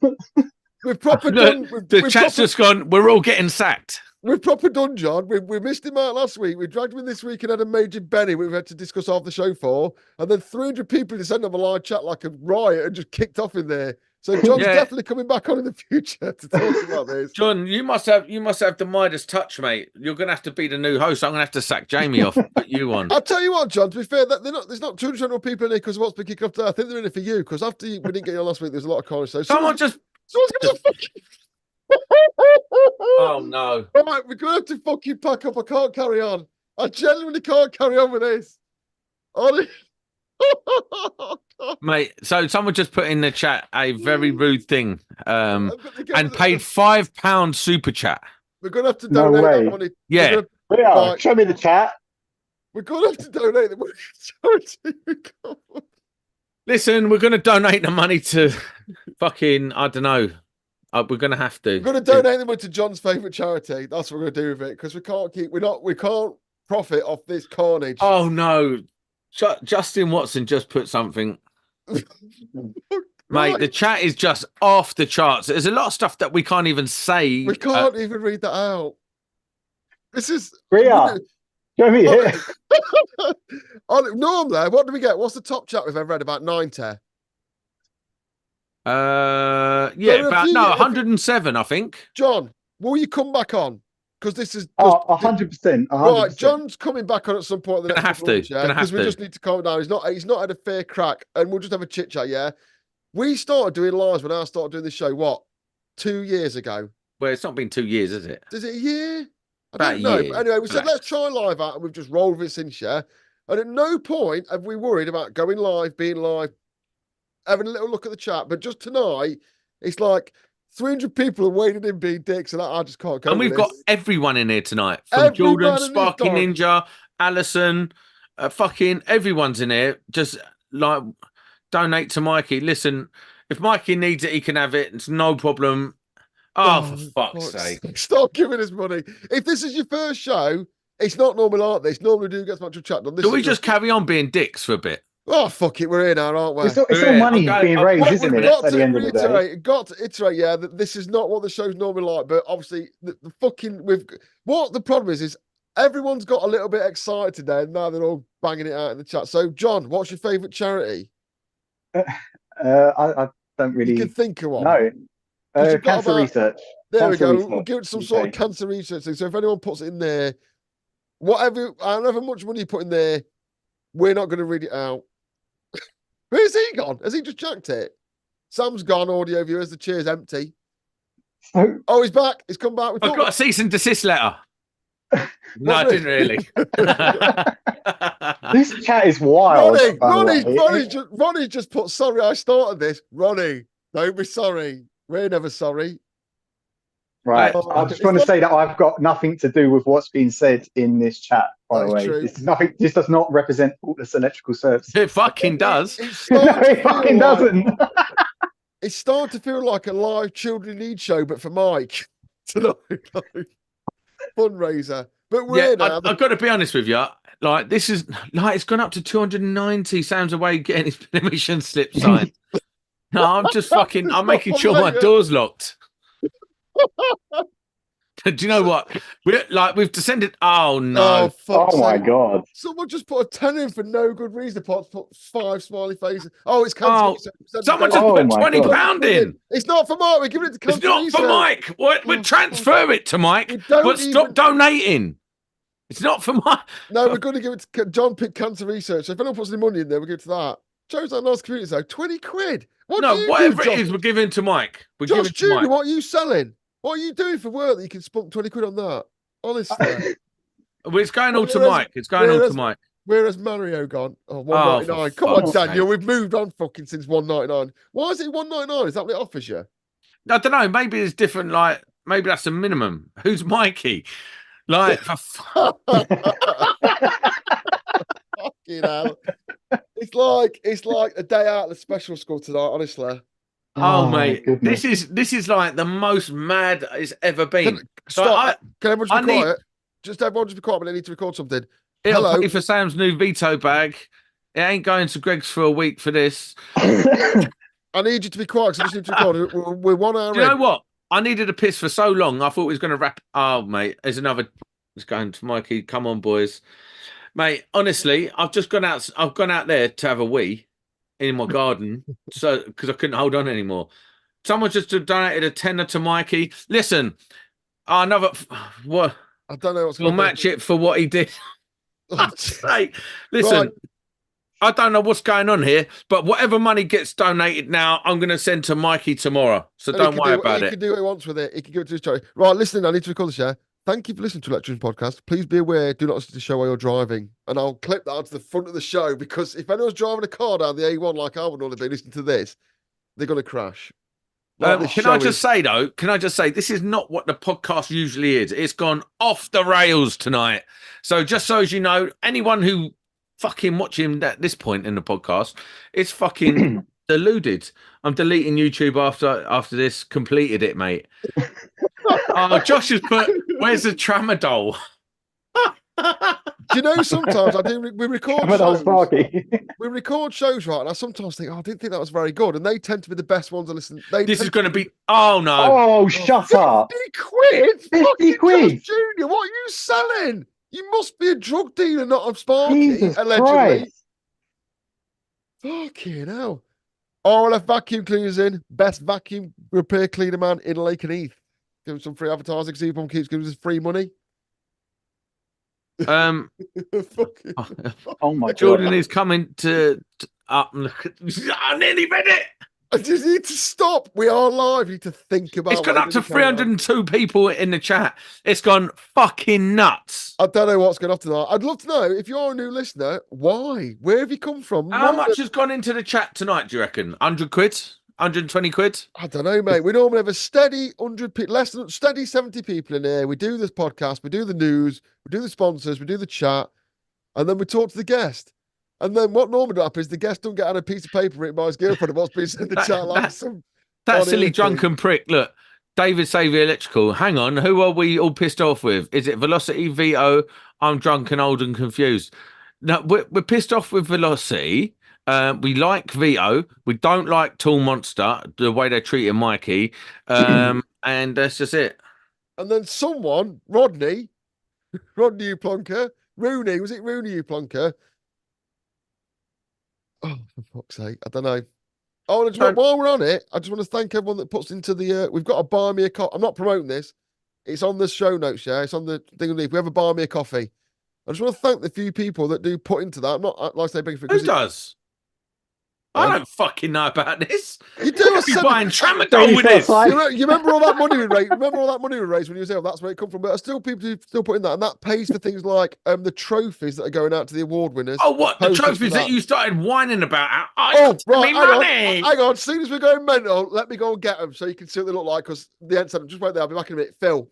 We've proper done. The chat's just gone. We're all getting sacked. We've proper done, John. We missed him out last week. We dragged him in this week and had a major Benny we've had to discuss half the show for. And then 300 people descended on the live chat like a riot and just kicked off in there. So John's definitely coming back on in the future to talk about this. John, you must have the Midas touch, mate. You're gonna have to be the new host. I'm gonna have to sack Jamie off and put you on. I'll tell you what, John, to be fair, there's not 200 people in here because of what's been kicking off today. I think they're in it for you, because after we didn't get you on last week, there's a lot of comments. So someone's gonna fucking... Oh no. Right, we're gonna have to fucking pack up. I can't carry on. I genuinely can't carry on with this. Mate, so someone just put in the chat a very rude thing and paid £5 super chat. We're gonna have to donate that money. Yeah. Show me the chat. We're gonna have to donate the money. Listen, we're gonna donate the money to fucking, I don't know. We're gonna have to. We're gonna donate the money to John's favourite charity. That's what we're gonna do with it, because we can't profit off this carnage. Oh no. Justin Watson just put something. Mate, the chat is just off the charts. There's a lot of stuff that we can't even say. We can't even read that out. This is Ria. Show me here. Normally, what do we get? What's the top chat we've ever read? About 90? About 107, I think. John, will you come back on? Because this is 100%. Right, John's coming back on at some point. Gonna have to. Because we just need to calm down. He's not had a fair crack, and we'll just have a chit chat. Yeah, we started doing lives when I started doing this show. What, 2 years ago? Well, it's not been 2 years, is it? Is it a year? About a year. But anyway, we said let's try live out, and we've just rolled with it since. Yeah, and at no point have we worried about going live, being live, having a little look at the chat. But just tonight, it's like 300 people are waiting in being dicks, and I just can't go. And we've got everyone in here tonight. From Jordan, Sparky Ninja, Alison, fucking everyone's in here. Just like donate to Mikey. Listen, if Mikey needs it, he can have it. It's no problem. Oh, for fuck's sake. Stop giving us money. If this is your first show, it's not normally like this. Normally do get much of chat on this. Do we just carry on being dicks for a bit? Oh, fuck it. We're here now, aren't we? It's all money being raised, isn't it? Got At the to end of the day. reiterate, yeah, that this is not what the show's normally like. But obviously, the fucking what the problem is everyone's got a little bit excited today, and now they're all banging it out in the chat. So, John, what's your favourite charity? I don't really. You can think of one. No. Cancer research. There we go. Research, We'll give it some sort of cancer research thing. So if anyone puts it in there, however much money you put in there, we're not going to read it out. Where's he gone? Has he just jacked it? Sam's gone, audio viewers. The chair's empty. Oh, he's back. He's come back. I've got a cease and desist letter. No, I didn't really. This chat is wild. Ronnie just put, sorry, I started this. Ronnie, don't be sorry. We're never sorry. Right. I just want to say that I've got nothing to do with what's being said in this chat, by the way. True. This does not represent Faultless Electrical Services. It fucking does. No, it fucking doesn't. It's starting to feel like a live children need show, but for Mike. Tonight, fundraiser. But we're now. I've got to be honest with you. Like, this is like it's gone up to 290. Sam's away getting his permission slip signed. No, I'm just fucking. I'm making sure my door's locked. Do you know what? We've descended. Oh no! Oh my god! Someone just put a 10 in for no good reason. Put 5 smiley faces. Oh, it's cancer. Someone just put £20 in. It's not for Mike. We're giving it to cancer. It's not for Mike. We'll transfer it to Mike. But stop donating. It's not for Mike. No, we're going to give it to John. Pick cancer research. So if anyone puts any money in there, we'll give it to that. Joe's that nice community though. 20 quid. Whatever it is, we're giving to Mike. Josh Junior, what are you selling? What are you doing for work that you can spunk 20 quid on that? Honestly. Well, it's going all to Mike. It's going all to Mike. Where has Mario gone? Oh, 199. Come on, Daniel. We've moved on fucking since 199. Why is it 199? Is that what it offers you? I don't know. Maybe it's different. Like, maybe that's a minimum. Who's Mikey? Like, fucking hell. It's like a day out of the special school tonight, honestly. Oh mate, this is like the most mad it's ever been. Can everyone just be quiet? Everyone just be quiet, but I need to record something. It'll pay for Sam's new veto bag. It ain't going to Greg's for a week for this. I need you to be quiet because I just need to record. We're 1 hour in. Do you know what? I needed a piss for so long. I thought we was going to wrap. Oh mate, there's another. It's going to Mikey. Come on, boys. Mate, honestly, I've gone out there to have a wee in my garden, so because I couldn't hold on anymore. Someone just donated a tenner to Mikey. Listen, another what? I don't know what's. We'll match it for what he did. Hey, listen, right. I don't know what's going on here, but whatever money gets donated now, I'm going to send to Mikey tomorrow. So don't worry about it. He can do what he wants with it. He can give it to his charity. Right, listen, I need to record the show. Thank you for listening to Electricians Podcast. Please be aware, do not listen to the show while you're driving. And I'll clip that onto the front of the show because if anyone's driving a car down the A1 like I would normally be listening to this, they're going to crash. Can I just say, this is not what the podcast usually is. It's gone off the rails tonight. So just so as you know, anyone who fucking watching at this point in the podcast, it's fucking deluded. I'm deleting YouTube after this. Completed it, mate. Oh, Josh has put, where's the tramadol? Do you know, sometimes we record shows. We record shows, right? And I sometimes think, I didn't think that was very good. And they tend to be the best ones to listen. This is going to be, oh no. Oh, shut up. 50 quid? 50 quid? Junior, what are you selling? You must be a drug dealer, not a Sparky, Jesus allegedly. Christ. Fucking hell. RLF vacuum cleaners in. Best vacuum repair cleaner man in Lake and Heath. Give him some free advertising. See if one keeps giving us free money. Oh my God. Jordan is coming to up and look at. I nearly read it. I just need to stop. We are live. You need to think about it. It's gone up to 302 people in the chat. It's gone fucking nuts. I don't know what's going on tonight. I'd love to know, if you're a new listener, why? Where have you come from? How much has gone into the chat tonight, do you reckon? 100 quid? 120 quid? I don't know, mate. We normally have a steady 100 people, less than steady 70 people in here. We do this podcast, we do the news, we do the sponsors, we do the chat, and then we talk to the guest. And then what normally happens is the guest don't get on a piece of paper written by his girlfriend of what's been said in the chat. Like that silly drunken prick. Look, David Saviour Electrical. Hang on, who are we all pissed off with? Is it Velocity, Vito? I'm drunk and old and confused. No, we're pissed off with Velocity We like Vito. We don't like Tall Monster, the way they're treating Mikey. And that's just it. And then someone, Rodney Uplonker, Rooney, was it Rooney Uplonker? Oh, for fuck's sake, I don't know. Oh, while we're on it, I just want to thank everyone that puts into the. We've got a buy me a coffee. I'm not promoting this. It's on the show notes, yeah. It's on the thing. If we ever buy me a coffee, I just want to thank the few people that do put into that. I'm not like I say big for. Who does? I don't fucking know about this. You do. You're buying tramadol with this. You remember all that money we raised? Remember all that money we raised when you was ill? That's where it come from. But there's still people who still put in that, and that pays for things like the trophies that are going out to the award winners. Oh, what the trophies that you started whining about? Right. Money. Hang on. As soon as we're going mental, let me go and get them so you can see what they look like. Because the end said, just wait there. I'll be back in a minute. Phil.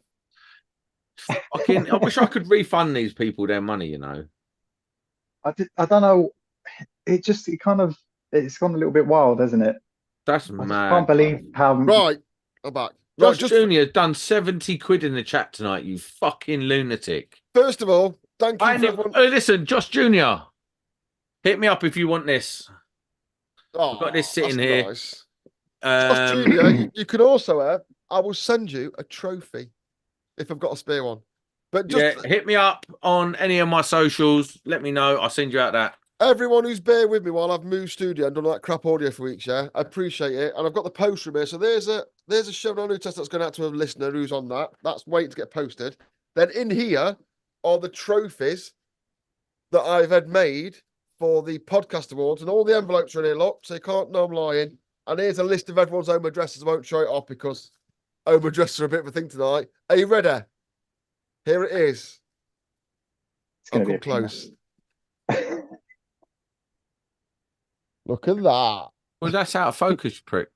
I wish I could refund these people their money. You know. I don't know. It's gone a little bit wild, hasn't it? That's mad. I can't believe how. Right, I'm back. Josh Jr. done 70 quid in the chat tonight, you fucking lunatic. First of all, thank you. Listen, Josh Jr., hit me up if you want this. I've got this sitting here. Nice. Josh Jr., you can also have, I will send you a trophy if I've got a spare one. But just hit me up on any of my socials. Let me know. I'll send you out that. Everyone who's bear with me while I've moved studio and done all that crap audio for weeks, yeah, I appreciate it. And I've got the post from here. So there's a Chevron new test that's going out to a listener who's on that. That's waiting to get posted. Then in here are the trophies that I've had made for the podcast awards, and all the envelopes are in here, look, so you can't know I'm lying. And here's a list of everyone's home addresses. I won't show it off because home addresses are a bit of a thing tonight. Are you ready? Here it is. I'll come close. Look at that. Well, that's out of focus, prick.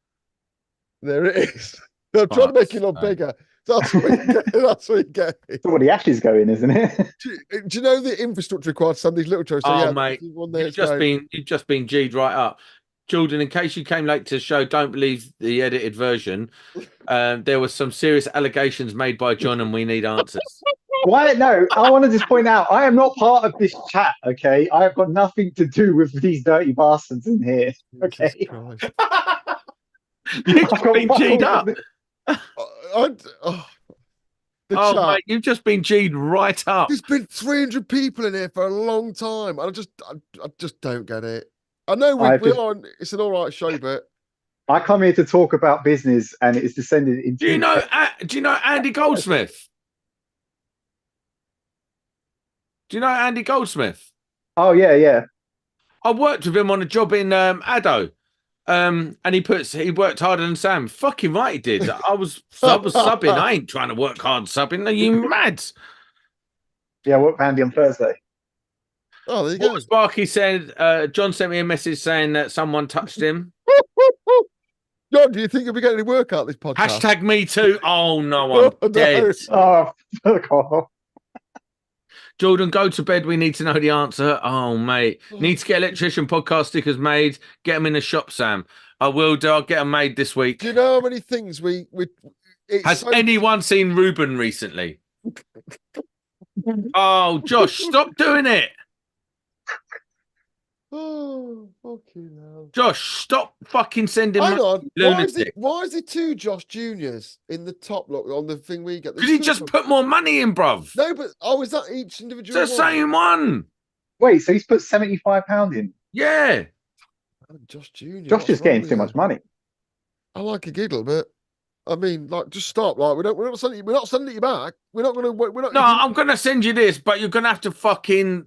There it is. I'm trying to make it look bigger. That's what you get. That's what you get. That's where the ashes going, isn't it? Do you know the infrastructure required to send these little toes? So, mate, you've just been G'd right up. Jordan, in case you came late to the show, don't believe the edited version. There were some serious allegations made by John, and we need answers. Why? No, I want to just point out, I am not part of this chat, okay? I have got nothing to do with these dirty bastards in here, okay? You've just been G'd up. Mate, you've just been G'd right up. There's been 300 people in here for a long time, and I just don't get it. I know we're on. It's an all right show, but I come here to talk about business, and it's descended into. Do you know Andy Goldsmith? Do you know Andy Goldsmith? Oh yeah. I worked with him on a job in Addo, and he worked harder than Sam. Fucking right, he did. I was subbing. I ain't trying to work hard subbing. Are you mad? Yeah, I worked with Andy on Thursday. Oh, there you go. Sparky said, John sent me a message saying that someone touched him. John, do you think you'll be getting any work out of this podcast? Hashtag me too. Oh, no, I'm dead. Oh, fuck off. Jordan, go to bed. We need to know the answer. Oh, mate. Need to get Electrician Podcast stickers made. Get them in the shop, Sam. I will do. I'll get them made this week. Do you know how many things Has anyone seen Ruben recently? Oh, Josh, stop doing it. Oh, fucking hell. Josh, stop fucking sending Hang on. lunatic. Why is it two Josh Juniors in the top look on the thing we get? Because he just put more money in, bruv. No, but is that each individual? It's the same one. Wait, so he's put £75 in? Yeah. Oh, Josh Junior. Josh just getting too much money. I like a giggle, but I mean, like, just stop. Like, we're not sending it you back. We're not. No, I'm gonna send you this, but you're gonna have to fucking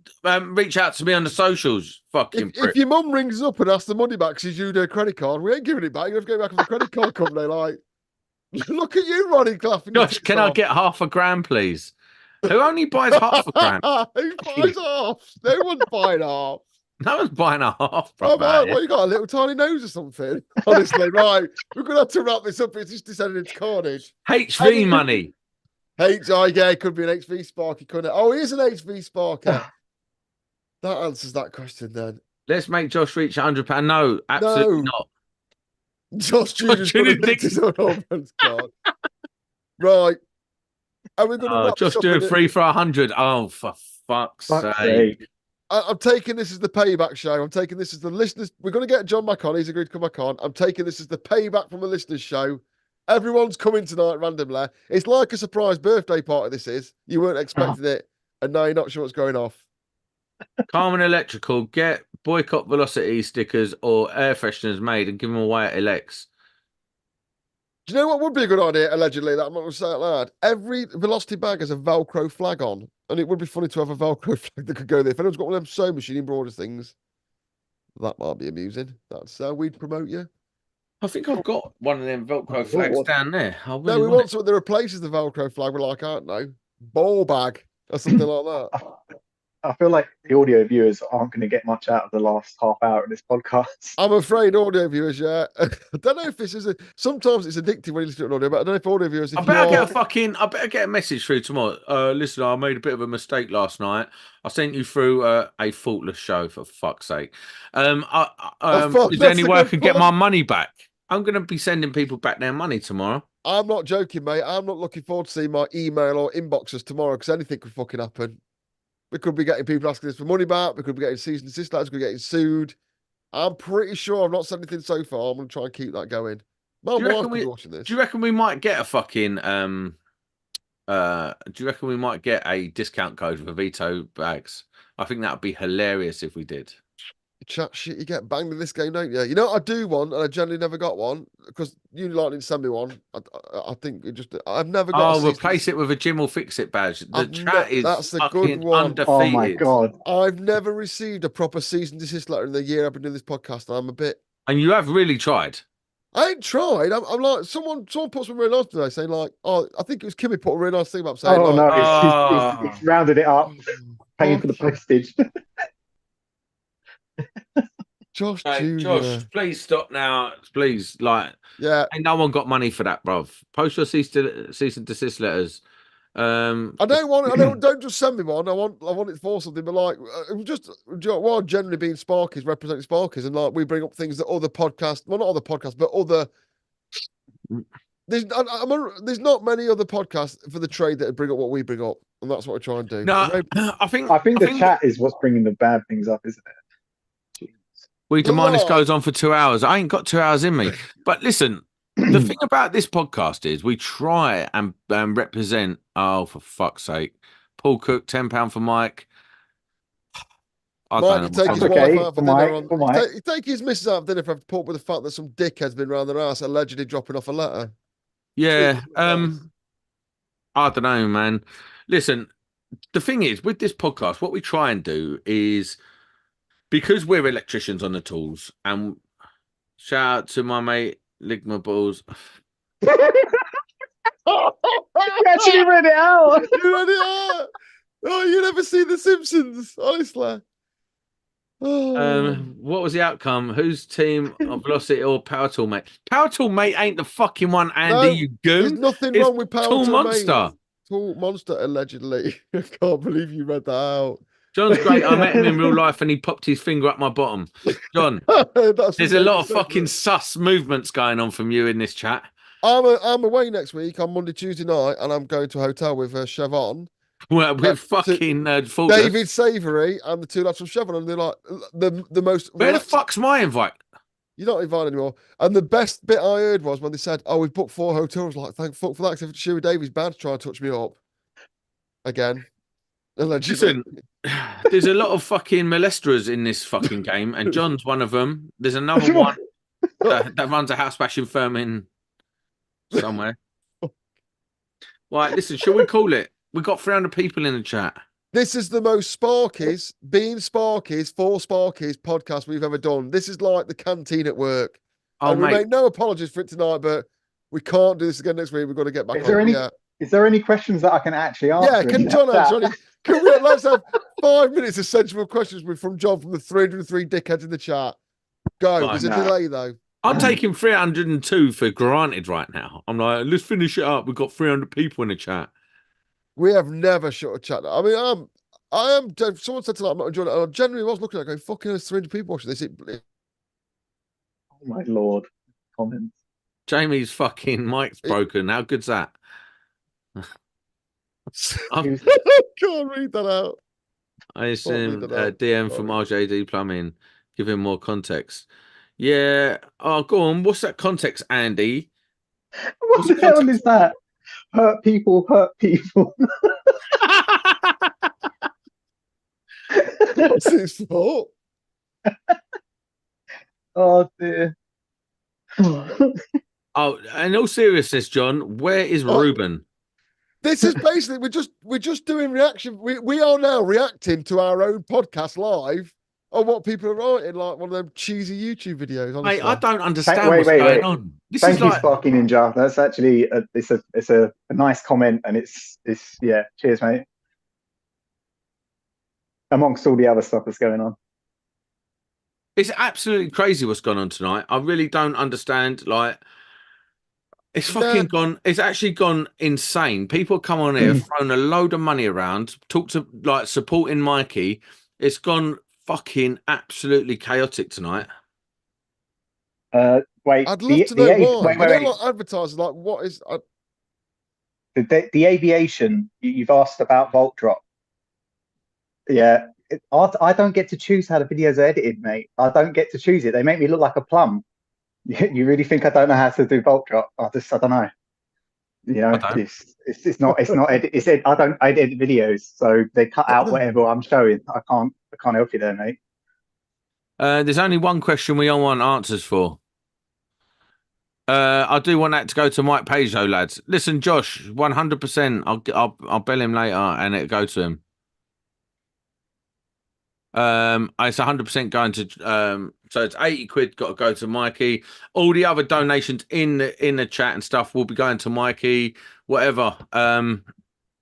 reach out to me on the socials. Fucking if your mum rings up and asks the money back because you used her credit card, we ain't giving it back. You have to go back with the credit card company. Like, look at you, Ronnie Claffin. Josh, can I get £50, please? Who only buys £50? Who buys half? No one's buying half. No one's buying a half. Well, you got a little tiny nose or something. Honestly, right. We're going to have to wrap this up. It's just descended into carnage. HV money. It could be an HV Sparky, couldn't it? Oh, he is an HV Sparker. That answers that question then. Let's make Josh reach £100. No, absolutely not. Josh Jr.'s going to nick his own orphans card. Right. Are we going to just do it free for 100? Oh, for fuck's sake. I'm taking this as the payback show. I'm taking this as the listeners. We're going to get John back on. He's agreed to come back on. I'm taking this as the payback from the listeners' show. Everyone's coming tonight randomly. It's like a surprise birthday party, this is. You weren't expecting it, and now you're not sure what's going off. Carmen Electrical, get boycott velocity stickers or air fresheners made and give them away at Alex. Do you know what would be a good idea, allegedly, that I'm not going to say out loud? Every velocity bag has a Velcro flag on, and it would be funny to have a Velcro flag that could go there. If anyone's got one of them sewing machine embroidered things, that might be amusing. That's how we'd promote you. I think I've got one of them Velcro flags down there. No, we want something that replaces the Velcro flag. We're like, I don't know, ball bag or something like that. I feel like the audio viewers aren't going to get much out of the last half hour of this podcast. I'm afraid audio viewers, yeah. I don't know if this is sometimes it's addictive when you listen to an audio, but I don't know if audio viewers. I better get a message through tomorrow. Listen, I made a bit of a mistake last night. I sent you through a faultless show, for fuck's sake. Is there any way I could get my money back? I'm going to be sending people back their money tomorrow. I'm not joking, mate. I'm not looking forward to seeing my email or inboxes tomorrow because anything could fucking happen. We could be getting people asking us for money back. We could be getting cease and desist letters. We could be getting sued. I'm pretty sure I've not said anything so far. I'm going to try and keep that going. My wife could be watching this. Do you reckon we might get a fucking do you reckon we might get a discount code for veto bags? I think that would be hilarious if we did. Chat shit, you get banged in this game, don't you? You know what I do want, and I generally never got one because you didn't send me one. I think I've never got. Oh, replace it with a Jim will fix it badge. The chat is that's a good one. Undefeated. Oh my god! I've never received a proper cease and desist letter in the year I've been doing this podcast. And I'm a bit. And you have really tried. I ain't tried. I'm like someone put something really nice today, saying like, oh, I think it was Kimmy put a really nice thing about saying. Oh no, it's rounded it up, paying for the postage. Josh, Josh, please stop now. Please, yeah. Ain't no one got money for that, bruv. Post your cease and desist letters. I don't want. Don't just send me one. I want it for something. But like, while generally being Sparkies, representing Sparkies, and like we bring up things that other podcasts, well, not other podcasts, but other. There's not many other podcasts for the trade that bring up what we bring up, and that's what I try and do. No, I think the chat is what's bringing the bad things up, isn't it? We demand this goes on for 2 hours. I ain't got 2 hours in me. But listen, the thing about this podcast is we try and represent. Oh, for fuck's sake, Paul Cook, £10 for Mike. Mike take his wife out for dinner. He take his missus out for dinner for put with the fact that some dickhead's been round their ass allegedly dropping off a letter. Yeah, I don't know, man. Listen, the thing is with this podcast, what we try and do is. Because we're electricians on the tools, and shout out to my mate Ligma Balls. You actually read it out. You read it out. Oh, you never see The Simpsons, honestly. Oh. What was the outcome? Whose team of Velocity or Power Tool Mate? Power Tool Mate ain't the fucking one, Andy. No, you goon. There's nothing wrong with Power Tool Monster. Mate. Tool Monster, allegedly. I can't believe you read that out. John's great. I met him in real life and he popped his finger up my bottom. John, there's a lot of fucking sus movements going on from you in this chat. I'm away next week on Monday, Tuesday night, and I'm going to a hotel with Chevron. Well, with fucking David Savoury and the two lads from Chevron, and they're like the most. Where the fuck's my invite? You're not invited anymore. And the best bit I heard was when they said, "Oh, we've booked 4 hotels." Like, thank fuck for that. Because if Shearer Davies bad to try and touch me up again. Listen, there's a lot of fucking molesters in this fucking game, and John's one of them. There's another one that runs a house bashing firm in somewhere. Right, listen, shall we call it? We've got 300 people in the chat. This is the most Sparkies, being Sparkies, for Sparkies podcast we've ever done. This is like the canteen at work. Oh, and we make no apologies for it tonight, but we can't do this again next week. We've got to get back on. Is there any questions that I can actually answer? Yeah, can John answer any? Let's have 5 minutes of sensible questions from John from the 303 dickheads in the chat. Go. There's a delay, though. I'm taking 302 for granted right now. I'm like, let's finish it up. We've got 300 people in the chat. We have never shut a chat. I mean, I am. Someone said tonight, I'm not enjoying it. I genuinely was looking at it going, fucking, there's 300 people watching this. Oh, my Lord. Comments. Jamie's fucking mic's broken. How good's that? I can't read that out. I assume don't know. DM from RJD Plumbing. Give him more context. Yeah. Oh, go on. What's that context, Andy? What the hell is that? Hurt people, hurt people. What's his fault? Oh dear. Oh, in all seriousness, John, where is Ruben? This is basically we're just doing reaction. We are now reacting to our own podcast live on what people are writing, like one of them cheesy YouTube videos. Honestly. Mate, I don't understand what's going on. This Thank is you, like Sparky Ninja. That's actually it's a nice comment, and it's yeah. Cheers, mate. Amongst all the other stuff that's going on. it's absolutely crazy what's gone on tonight. I really don't understand. Like, it's fucking gone. It's actually gone insane. People come on here, thrown a load of money around, talk to like supporting Mikey. It's gone fucking absolutely chaotic tonight. Wait, I'd love to know why. Wait. Like advertisers, like what is the aviation? You've asked about Volt Drop. Yeah, I don't get to choose how the videos are edited, mate. I don't get to choose it. They make me look like a plum. You really think I don't know how to do Volt Drop? I don't know. You know, it's not edit. I edit videos, so they cut out whatever I'm showing. I can't help you there, mate. There's only one question we all want answers for. I do want that to go to Mike Page, though, lads. Listen, Josh, 100%. I'll bill him later, and it'll go to him. It's 100% going to. So it's 80 quid. Got to go to Mikey. All the other donations in the chat and stuff will be going to Mikey. Whatever.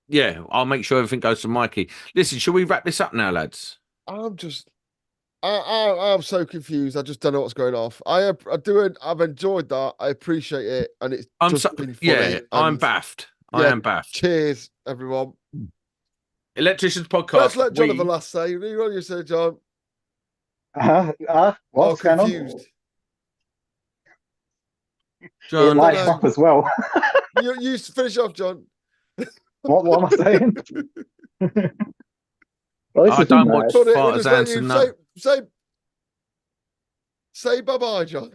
Yeah, I'll make sure everything goes to Mikey. Listen, shall we wrap this up now, lads? I'm so confused. I just don't know what's going off. I've enjoyed that. I appreciate it, and it's been funny. Yeah, I'm baffed. I am baffed. Cheers, everyone. Electricians Podcast. Let's let John have the last say. What do you say, John? What's going on? John, it lights up as well. you finish off, John. What am I saying? Well, I don't watch Farters Anson. Say bye-bye, John.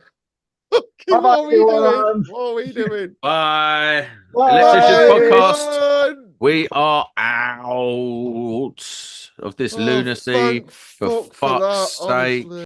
Bye-bye, what are we doing? Bye. Bye. Electricians Podcast. We are out of this lunacy. For fuck's sake.